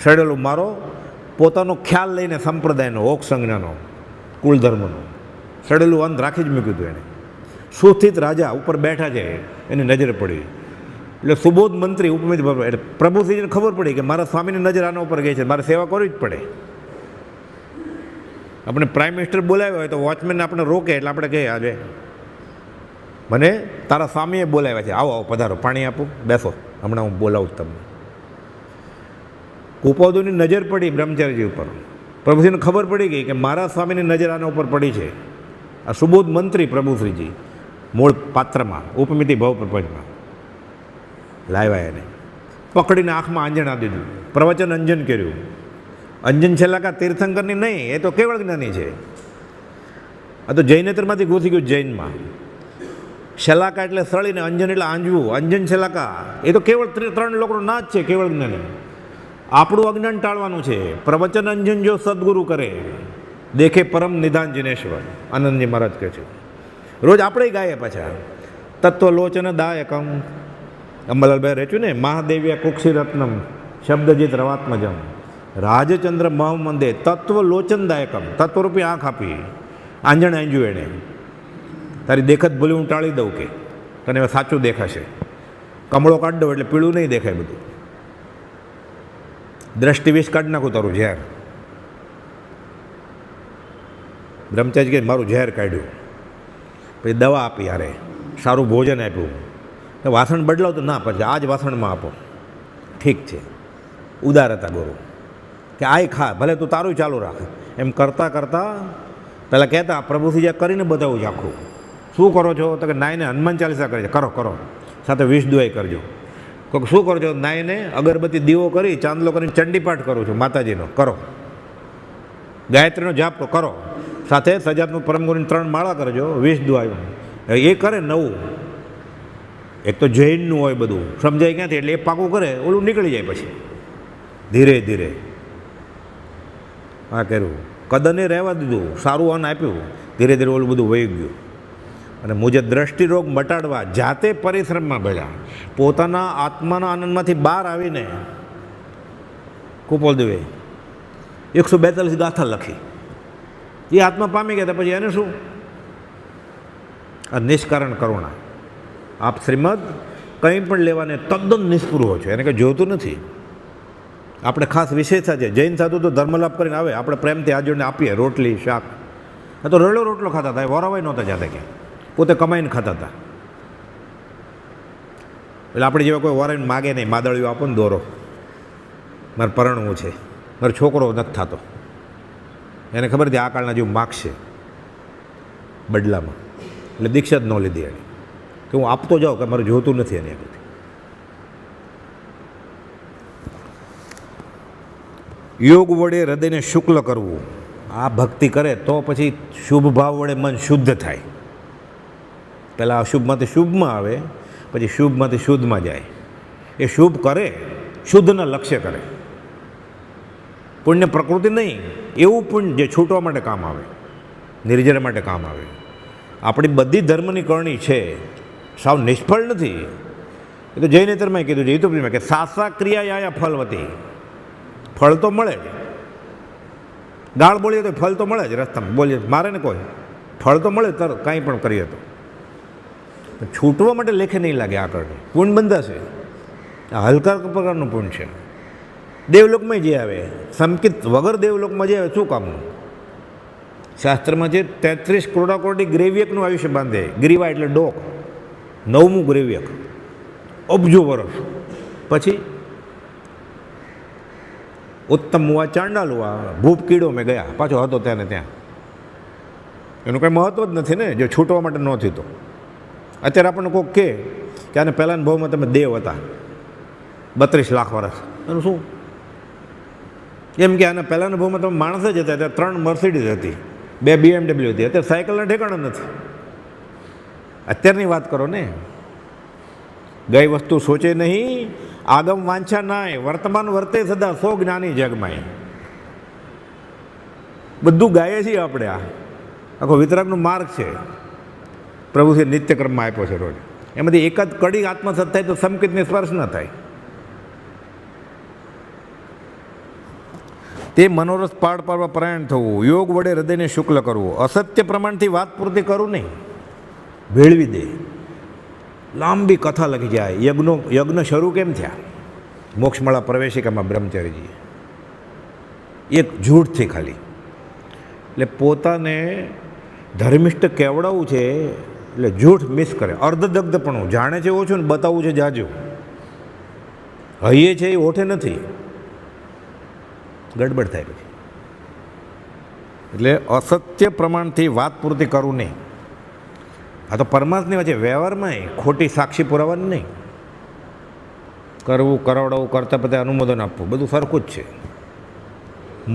Speaker 1: સડેલું મારો પોતાનો ખ્યાલ લઈને સંપ્રદાયનો ઓક સંજ્ઞાનો કુલધર્મનો સડેલું અંત રાખી જ મૂક્યું હતું એણે. સુસ્થિત રાજા ઉપર બેઠા છે, એની નજર પડી એટલે સુબોધ મંત્રી ઉપમેથી એટલે પ્રભુશ્રીજીને ખબર પડી કે મારા સ્વામીની નજર આના ઉપર ગઈ છે, મારે સેવા કરવી જ પડે. આપણે પ્રાઇમ મિનિસ્ટર બોલાવ્યો હોય તો વોચમેન આપણે રોકે એટલે આપણે કહીએ આજે મને તારા સ્વામીએ બોલાવ્યા છે, આવો આવો પધારો, પાણી આપો, બેસો, હમણાં હું બોલાવું તમને. કુપોદોની નજર પડી બ્રહ્મચારીજી ઉપર. પ્રભુશ્રીને ખબર પડી ગઈ કે મારા સ્વામીની નજર આના ઉપર પડી છે. આ સુબોધ મંત્રી પ્રભુશ્રીજી મૂળ પાત્રમાં ઉપમિતિ ભવ પ્રપંચમાં લાવ્યા એને પકડીને આંખમાં આંજણા દીધું, પ્રવચન અંજન કર્યું. અંજન છેલ્લા તીર્થંકરની નહીં, એ તો કેવળ જ્ઞાની છે. આ તો જૈનેતરમાંથી ઘૂસી ગયું જૈનમાં. શલાકા એટલે સળીને અંજન એટલે આંજવું, અંજન શલાકા એ તો કેવળ 3 લોકોનો નાચ છે. કેવળ જ્ઞાની આપણું અજ્ઞાન ટાળવાનું છે. પ્રવચન અંજન જો સદગુરુ કરે દેખે પરમ નિધાન જિનેશ્વર, આનંદજી મહારાજ કહે છે. રોજ આપણે ગાઈએ પાછા તત્વલોચન દાયકમ, અંબાલાલભાઈ રેચ્યું ને મહાદેવ્યા કુક્ષી રત્નમ શબ્દજીત રવાત્મજમ રાજચંદ્ર મહમંદે તત્વલોચન દાયકમ, તત્વરૂપી આંખ આપી આંજણ આંજ્યું એણે. તારી દેખત ભૂલી હું ટાળી દઉં કે તને હવે સાચું દેખાશે. કમળો કાઢ દઉં એટલે પીળું નહીં દેખાય બધું. દ્રષ્ટિ વિષ કાઢી નાખું તારું ઝેર. બ્રહ્મચારી કે મારું ઝેર કાઢ્યું, પછી દવા આપી, યારે સારું ભોજન આપ્યું. વાસણ બદલાવ તો ના, પછી આ જ વાસણમાં આપો. ઠીક છે, ઉદાર હતા ગુરુ કે આય ખા, ભલે તું તારું ચાલુ રાખ. એમ કરતાં કરતાં પહેલાં કહેતા પ્રભુથી જ્યાં કરીને બતાવું છે આખું. શું કરો છો તો કે નાઈને હનુમાન ચાલીસા કરે છે, કરો કરો, સાથે વિષ દુઆઈ કરજો. કોઈક શું કરો છો, નાઈને અગરબત્તી દીવો કરી ચાંદલો કરીને ચંડીપાઠ કરું છું માતાજીનો, કરો. ગાયત્રીનો જાપ કરો, સાથે સજાતનું પરમગુરુની 3 માળા કરજો, વિષ દુઆયું. એ કરે નવું. એક તો જૈનનું હોય બધું, સમજાય ક્યાંથી, એટલે એ પાકું કરે, ઓલું નીકળી જાય. પછી ધીરે ધીરે હા કર્યું, કદને રહેવા દીધું, સારું અન્ન આપ્યું, ધીરે ધીરે ઓલું બધું વહી ગયું. અને મુજે દ્રષ્ટિરોગ મટાડવા જાતે પરિશ્રમમાં ભર્યા. પોતાના આત્માના આનંદમાંથી બહાર આવીને કુપોલદેવે 142 ગાથા લખી. એ આત્મા પામી ગયા હતા. પછી એને શું? આ નિષ્કારણ કરુણા. આપ શ્રીમદ કંઈ પણ લેવાને તદ્દન નિષ્પૃહો છો, એને કંઈ જોતું નથી. આપણે ખાસ વિશેષતા છે, જૈન સાધુ તો ધર્મલાભ કરીને આવે, આપણે પ્રેમથી આ જોડને આપીએ રોટલી શાક. આ તો રળો રોટલો ખાતા હતા, વરાવાય નહોતા જતા ક્યાં, પોતે કમાઈને ખાતા હતા. એટલે આપણે જેવા કોઈ વરાઈને માગે નહીં, માદળીઓ આપો ને દોરો, મારે પરણવું છે, મારો છોકરો નથી થતો, એને ખબર હતી આ કાળના જેવું માગશે બદલામાં. એટલે દીક્ષા જ ન લીધી એણે કે હું આપતો જાઉં કે મારે જોતું નથી. એને બધી યોગ વડે હૃદયને શુક્લ કરવું, આ ભક્તિ કરે તો પછી શુભ ભાવ વડે મન શુદ્ધ થાય. પહેલાં અશુભમાંથી શુભમાં આવે, પછી શુભમાંથી શુદ્ધમાં જાય. એ શુભ કરે, શુદ્ધના લક્ષ્ય કરે. પુણ્ય પ્રકૃતિ નહીં, એવું પુણ્ય જે છૂટવા માટે કામ આવે, નિર્જરા માટે કામ આવે. આપણી બધી ધર્મની કરણી છે, સાવ નિષ્ફળ નથી. એ તો જૈનેતરમાં કીધું છે, હિતોપરીમાં કે સાસા ક્રિયા આયા ફલવતી. ફળ તો મળે જ. ગાળ બોલીએ તો ફળ તો મળે જ, રસ્તામાં બોલીએ મારે ને કોઈ ફળ તો મળે તરત, કાંઈ પણ કરીએ તો. છૂટવા માટે લેખે નહીં લાગે. આગળ પુણ્ય બંધાશે. આ હલકા પ્રકારનું પુણ્ય છે. દેવલોકમાં જે આવે, સંકિત વગર દેવલોકમાં જે આવે શું કામનું? શાસ્ત્રમાં જે 33 કરોડા ગ્રેવ્યકનું આયુષ્ય બાંધે. ગ્રીવા એટલે ડોક, 9મું ગ્રેવ્યક, અબજો વર્ષ. પછી ઉત્તમ હુઆ ચાંડાલ હુઆ, ભૂપ કીડો મેં ગયા, પાછો હતો ત્યાં ને ત્યાં. એનું કંઈ મહત્વ જ નથી ને, જો છૂટવા માટે ન થયું. અત્યારે આપણને કોઈક કહે કે આને પહેલાંના ભાવમાં તમે દેવ હતા 32 લાખ વર્ષ, એનું શું? એમ કે આના પહેલાંના ભાવમાં તમે માણસ જ હતા, ત્યારે 3 મર્સિડીઝ હતી, 2 BMW હતી, અત્યારે સાયકલના ઠેકાણા નથી. અત્યારની વાત કરો ને. ગઈ વસ્તુ સોચે નહીં, આગમ વાંછા નાય, વર્તમાન વર્તે સદા, સો જ્ઞાની જગમાં. બધું ગાઈએ છીએ આપણે. આ આખો વિતરાગનો માર્ગ છે, પ્રભુશ્રી નિત્યક્રમમાં આપ્યો છે રોજ. એમાંથી એક જ કડી આત્મસત થાય તો સંકિતની સ્પર્શ ન થાય. તે મનોરથ પાડ પાડવા પરાયણ થવું, યોગ વડે હૃદયને શુક્લ કરવું, અસત્ય પ્રમાણથી વાત પૂર્તિ કરું નહીં, ભેળવી દે. લાંબી કથા લખી જાય, યજ્ઞ શરૂ કેમ થયા, મોક્ષમાળા પ્રવેશિકામાં બ્રહ્મચારીજી એક જૂઠથી ખાલી, એટલે પોતાને ધર્મિષ્ઠ કેવડાવવું છે એટલે જૂઠ મિસ કરે, અર્ધદગ્ધપણું, જાણે છે ઓછું ને બતાવવું છે જાજુ, હૈયે છે એ ઓઠે નથી, ગડબડ થાય પછી. એટલે અસત્ય પ્રમાણથી વાત પૂર્તિ કરવું નહીં. આ તો પરમાર્થની વચ્ચે વ્યવહારમાં ખોટી સાક્ષી પુરાવાની નહીં, કરવું, કરાવડાવવું, કરતા પતે અનુમોદન આપવું, બધું સરખું જ છે.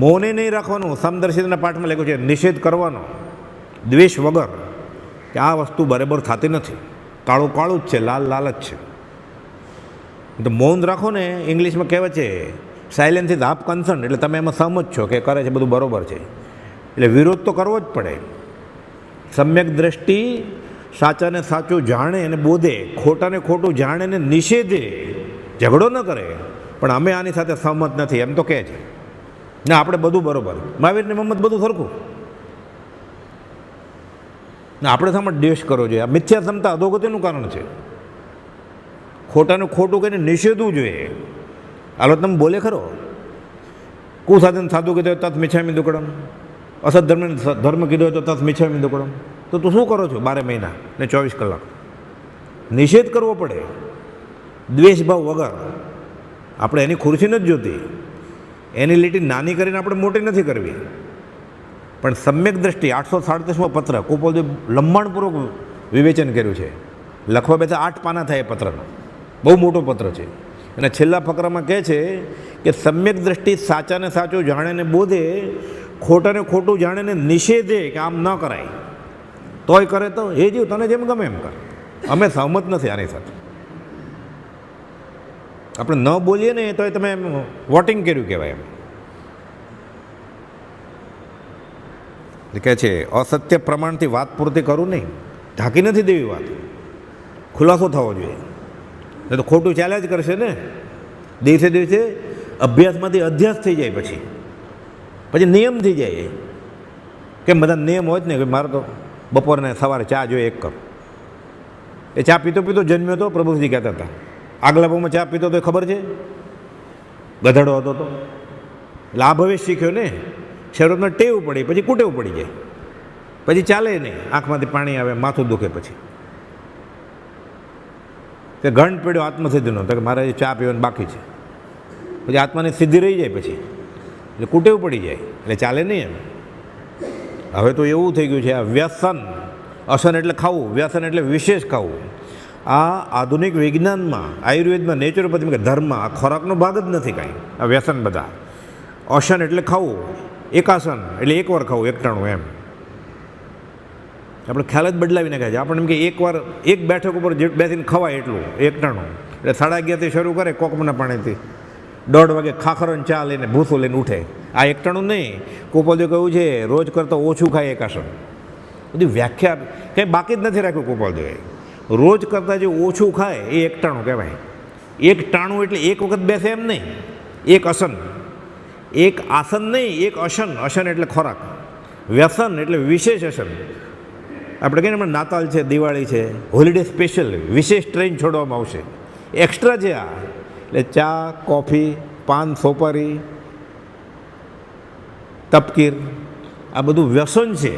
Speaker 1: મૌને નહીં રાખવાનું, સમદર્શિતાના પાઠમાં લખ્યું છે નિષેધ કરવાનો દ્વેષ વગર, કે આ વસ્તુ બરાબર થતી નથી, કાળું કાળું જ છે, લાલ લાલ જ છે. તો મૌન રાખો ને, ઇંગ્લિશમાં કહેવાય છે સાયલેન્સ ઇઝ હાફ કન્સર્ન, એટલે તમે એમાં સહમત છો કે કરે છે બધું બરાબર છે, એટલે વિરોધ તો કરવો જ પડે. સમ્યક દ્રષ્ટિ સાચાને સાચું જાણે અને બોધે, ખોટાને ખોટું જાણે ને નિષેધે, ઝઘડો ન કરે પણ અમે આની સાથે સહમત નથી એમ તો કહે છે, ના આપણે બધું બરાબર, મહાવીર ને મહમ્મદ બધું સરખું, ના આપણે સામે દ્વેષ કરવો જોઈએ. આ મિથ્યા ક્ષમતા અધોગતિનું કારણ છે. ખોટાનું ખોટું કહીને નિષેધવું જોઈએ. હાલો તમે બોલે ખરો, કુસાધન સાધુ કીધું હોય તત મિચ્છામિ દુક્કડમ, અસત ધર્મ કીધો હોય તો તત મિચ્છામિ દુક્કડમ, તો તું શું કરો છો 12 મહિના ને 24 કલાક? નિષેધ કરવો પડે દ્વેષભાવ વગર. આપણે એની ખુરશી નથી જોતી, એની લીટી નાની કરીને આપણે મોટી નથી કરવી, પણ સમ્યક દ્રષ્ટિ 837મો પત્ર કુપોલદેવ લંબાણપૂર્વક વિવેચન કર્યું છે. લખવા બેઠા 8 પાના થાય એ પત્રનો, બહુ મોટો પત્ર છે. અને છેલ્લા ફકરામાં કહે છે કે સમ્યક દ્રષ્ટિ સાચાને સાચું જાણે ને બોધે, ખોટાને ખોટું જાણે ને નિષેધે, કે આમ ન કરાય, તોય કરે તો એ જીવ તને જેમ ગમે એમ કર, અમે સહમત નથી આની સાથે. આપણે ન બોલીએ ને તો તમે એમ વોટિંગ કર્યું કહેવાય. એમ કહે છે અસત્ય પ્રમાણથી વાત પૂર્તિ કરું નહીં, ઢાંકી નથી દેવી વાત, ખુલાસો થવો જોઈએ. એ તો ખોટું ચાલ્યા જ કરશે ને, દિવસે દિવસે અભ્યાસમાંથી અધ્યાસ થઈ જાય, પછી નિયમ થઈ જાય. કેમ બધા નિયમ હોય જ ને, કે મારે તો બપોરને સવારે ચા જોઈએ 1 કપ. એ ચા પીતો પીતો જન્મ્યો હતો, પ્રભુજી કહેતા હતા. આગલા ભાવમાં ચા પીતો તો ખબર છે, ગધેડો હતો તો, એટલે આ ભવે શીખ્યો ને, શરૂઆતમાં ટેવ પડી, પછી કુટેવ પડી જાય, પછી ચાલે નહીં, આંખમાંથી પાણી આવે, માથું દુખે, પછી તે ઘંટ પડ્યો આત્મસિદ્ધિનો, તો કે મારે ચા પીવાની બાકી છે, પછી આત્માની સિદ્ધિ રહી જાય, પછી એટલે કુટેવ પડી જાય, એટલે ચાલે નહીં એમ. હવે તો એવું થઈ ગયું છે આ વ્યસન, અસન એટલે ખાવું, વ્યસન એટલે વિશેષ ખાવું. આ આધુનિક વિજ્ઞાનમાં, આયુર્વેદમાં, નેચરોપેથીમાં કે ધર્મમાં આ ખોરાકનો ભાગ જ નથી કાંઈ. આ વ્યસન બધા. અસન એટલે ખાવું, એકાસન એટલે એકવાર ખાવું, એકટાણું એમ. આપણે ખ્યાલ જ બદલાવી નાખ્યા છે. આપણે એમ કે એકવાર એક બેઠક ઉપર બેસીને ખવાય એટલું એકટાણું, એટલે 11:30થી શરૂ કરે કોકમના પાણીથી, 1:30 વાગે ખાખરો ચા લઈને ભૂસો લઈને ઉઠે. આ એકટાણું નહીં, કુપોલદેવ કહ્યું છે રોજ કરતાં ઓછું ખાય એકાસન. બધી વ્યાખ્યા કંઈ બાકી જ નથી રાખ્યું કુપોલદેવે. રોજ કરતાં જે ઓછું ખાય એ એકટાણું કહેવાય. એક ટાણું એટલે એક વખત બેસે એમ નહીં, એક અસન, એક આસન નહીં, એક અસન. અસન એટલે ખોરાક, વ્યસન એટલે વિશેષ અસન. આપણે કહીએ ને નાતાલ છે, દિવાળી છે, હોલિડે સ્પેશિયલ વિશેષ ટ્રેન છોડવામાં આવશે, એક્સ્ટ્રા છે આ. એટલે ચા, કોફી, પાન, સોપારી, તપકીર, આ બધું વ્યસન છે,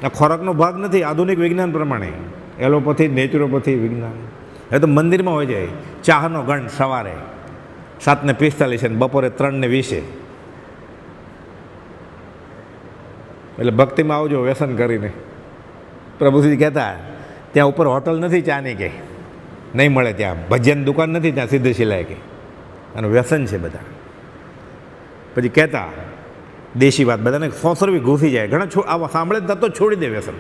Speaker 1: આ ખોરાકનો ભાગ નથી. આધુનિક વિજ્ઞાન પ્રમાણે, એલોપેથી, નેચરોપેથી વિજ્ઞાન, એ તો મંદિરમાં હોય જાય ચાહનો ઘંટ સવારે 7:45 અને બપોરે 3:20. એટલે ભક્તિમાં આવજો વ્યસન કરીને. પ્રભુજી કહેતા ત્યાં ઉપર હોટલ નથી ચાની, કે નહીં મળે, ત્યાં ભજીયાની દુકાન નથી, ત્યાં સીધે સિલાય કે, અને વ્યસન છે બધા. પછી કહેતા દેશી વાત બધાને સોસરવી ઘૂસી જાય. ઘણા આવા સાંભળે તો છોડી દે વ્યસન.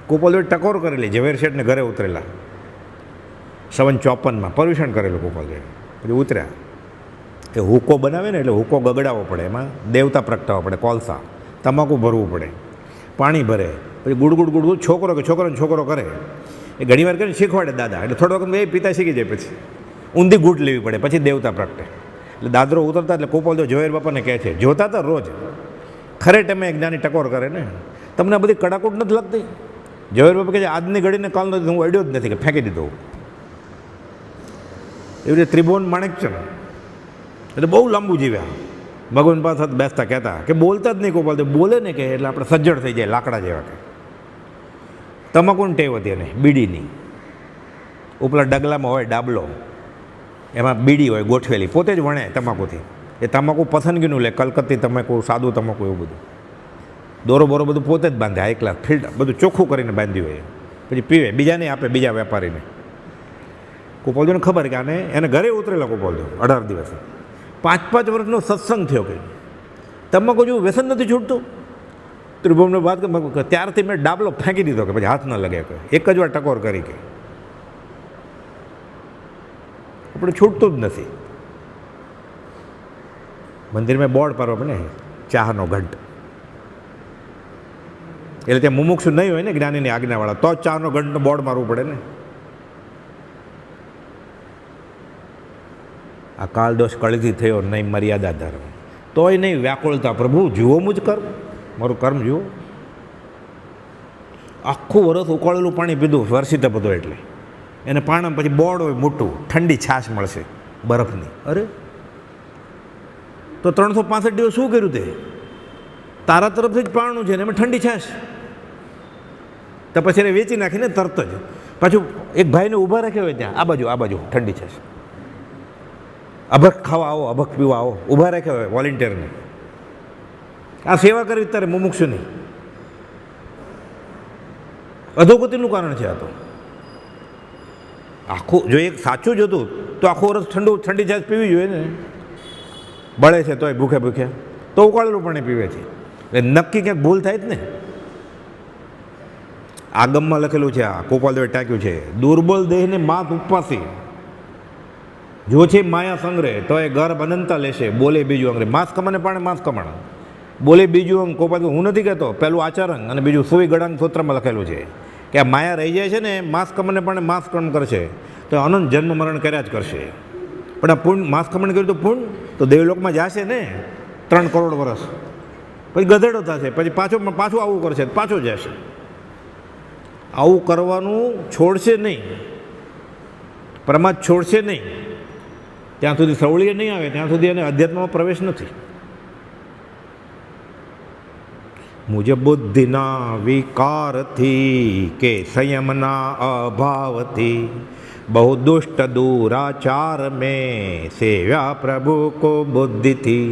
Speaker 1: કુપોલદેવે ટકોર કરેલી, ઝવેર શેઠને ઘરે ઉતરેલા 5754માં પર્યુષણ કરેલું કુપોલદેવે. પછી ઉતર્યા, એ હુકો બનાવે ને, એટલે હુકો ગગડાવવો પડે, એમાં દેવતા પ્રગટાવવા પડે, કોલસા, તમાકુ ભરવું પડે, પાણી ભરે, પછી ગુડગુડ ગુડગુડ છોકરો કે છોકરો કરે. એ ઘણી વાર કરીને શીખવાડે દાદા, એટલે થોડો વખત એ પિતા શીખી જાય, પછી ઊંધી ગુડ લેવી પડે, પછી દેવતા પ્રગટે. એટલે દાદરો ઉતરતા એટલે ગોપાલદેવ ઝવેર બાપાને કહે છે, જોતા હતા રોજ ખરે ટાઈમે એક જ્ઞાની ટકોર કરે ને, તમને બધી કડાકૂટ નથી લાગતી? ઝવેર બાપા કહે છે, આજની ઘડીને કાલનો હું અડ્યો જ નથી, કે ફેંકી દીધો. એવી રીતે ત્રિભુવન માણેકચંદ એટલે બહુ લાંબુ જીવ્યા. ભગવાન પાસે બેસતા કહેતા કે બોલતા જ નહીં ગોપાલદેવ, બોલે ને કે એટલે આપણે સજ્જડ થઈ જાય લાકડા જેવા. કે તમાકુની ટેવ હતી એને, બીડીની. ઉપલા ડગલામાં હોય ડાબલો, એમાં બીડી હોય ગોઠવેલી, પોતે જ વણે તમાકુથી. એ તમાકુ પસંદગીનું લે, કલકત્તી તમાકુ, સાદું તમાકુ, એવું બધું. દોરો બોરો બધું પોતે જ બાંધે, હાઈ ક્લાસ ફિલ્ટર બધું ચોખ્ખું કરીને બાંધ્યું હોય. પછી પીવે, બીજાને આપે, બીજા વેપારીને. ગોપાલદેવને ખબર કે આને, એને ઘરે ઉતરેલા ગોપાલદેવ 18 દિવસે 5-5 વર્ષનો સત્સંગ થયો. કે તમાકુ જેવું વ્યસન નથી છૂટતું. ત્રિભુવનની વાત કે ત્યારથી મેં ડાબલો ફેંકી દીધો, કે પછી હાથ ન લગે. કે એક જ વાર ટકોર કરી, કે આપણે છૂટતું જ નથી. મંદિરમાં બોર્ડ પાડવો પડે ને, ચાહનો ઘંટ. એટલે ત્યાં મુમુક્ષુ નહીં હોય ને જ્ઞાનીની આજ્ઞાવાળા, તો જ ચાહનો ઘંટનો બોર્ડ મારવું પડે ને. આ કાળદોષ કળીથી થયો નહીં મર્યાદા ધર્મ, તોય નહીં વ્યાકુળતા, પ્રભુ જુઓ મુજ કર્મ, મારું કર્મ જુઓ. આખું વરસ ઉકાળેલું પાણી પીધું, વર્ષિત બધું, એટલે એને પાણી પછી બોર્ડ હોય મોટું, ઠંડી છાશ મળશે બરફની. અરે તો 365 દિવસ શું કર્યું તે? તારા તરફથી જ પાણું છે ને એમાં ઠંડી છાશ. તો પછી એને વેચી નાખીને તરત જ પાછું એક ભાઈને ઊભા રાખ્યો હોય ત્યાં, આ બાજુ ઠંડી છાશ, અભક ખાવા આવો, અભક પીવા આવો, ઊભા રાખ્યા હોય વોલેન્ટિયરને. આ સેવા કરવી તારે મુમુક્ષુની. અધોગતિનું કારણ છે આ તો. આખું જો એક સાચું જ હતું તો આખું વર્ષ ઠંડી છાશ પીવી જોઈએ ને. બળે છે તોય ભૂખે તો ઉકાળેલું પાણી પીવે છે. એટલે નક્કી ક્યાંક ભૂલ થાય જ ને. આગમમાં લખેલું છે, આ ગોપાલદેવે ટાંક્યું છે, દુર્બલ દેહને માત ઉપવાસી, જો છે માયા સંગ્રહ તો એ ગર્ભ અનંતા લેશે, બોલે બીજું અંગ. માંસ કમાને પાણે માંસ કમાણ, બોલે બીજું અંગ. ગોપાલ હું નથી કહેતો, પહેલું આચરણ અને બીજું સુવી ગળાંગ સૂત્રમાં લખેલું છે કે આ માયા રહી જાય છે ને, માંસ કમાને પાણે માંસ કર્મ કરશે તો અનંત જન્મ મરણ કર્યા જ કરશે. પણ આ પુણ્ય માંસ કમણ કર્યું તો પુણ્ય તો દેવલોકમાં જશે ને 3 કરોડ વર્ષ, પછી ગધેડો થશે, પછી પાછું આવું કરશે, પાછો જશે. આવું કરવાનું છોડશે નહીં, પ્રમાદ છોડશે નહીં, ત્યાં સુધી સવળીએ નહીં આવે ત્યાં સુધી એને અધ્યાત્મમાં પ્રવેશ નથી. મુજ બુદ્ધિના વિકારથી કે સંયમના અભાવથી, બહુ દુષ્ટ દુરાચાર મેં સેવ્યા પ્રભુ કો બુદ્ધિથી.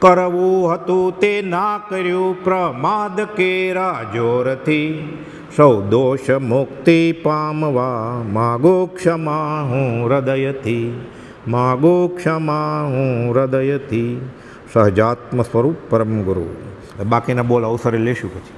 Speaker 1: કરવું હતું તે ના કર્યું પ્રમાદ કેરા જોરથી, સૌ દોષ મુક્તિ પામવા માગો ક્ષમા હું હૃદયથી, માગો ક્ષમા હું હૃદયથી. સહજાત્મ સ્વરૂપ પરમ ગુરુ. બાકીના બોલ અવસરે લેશું પછી.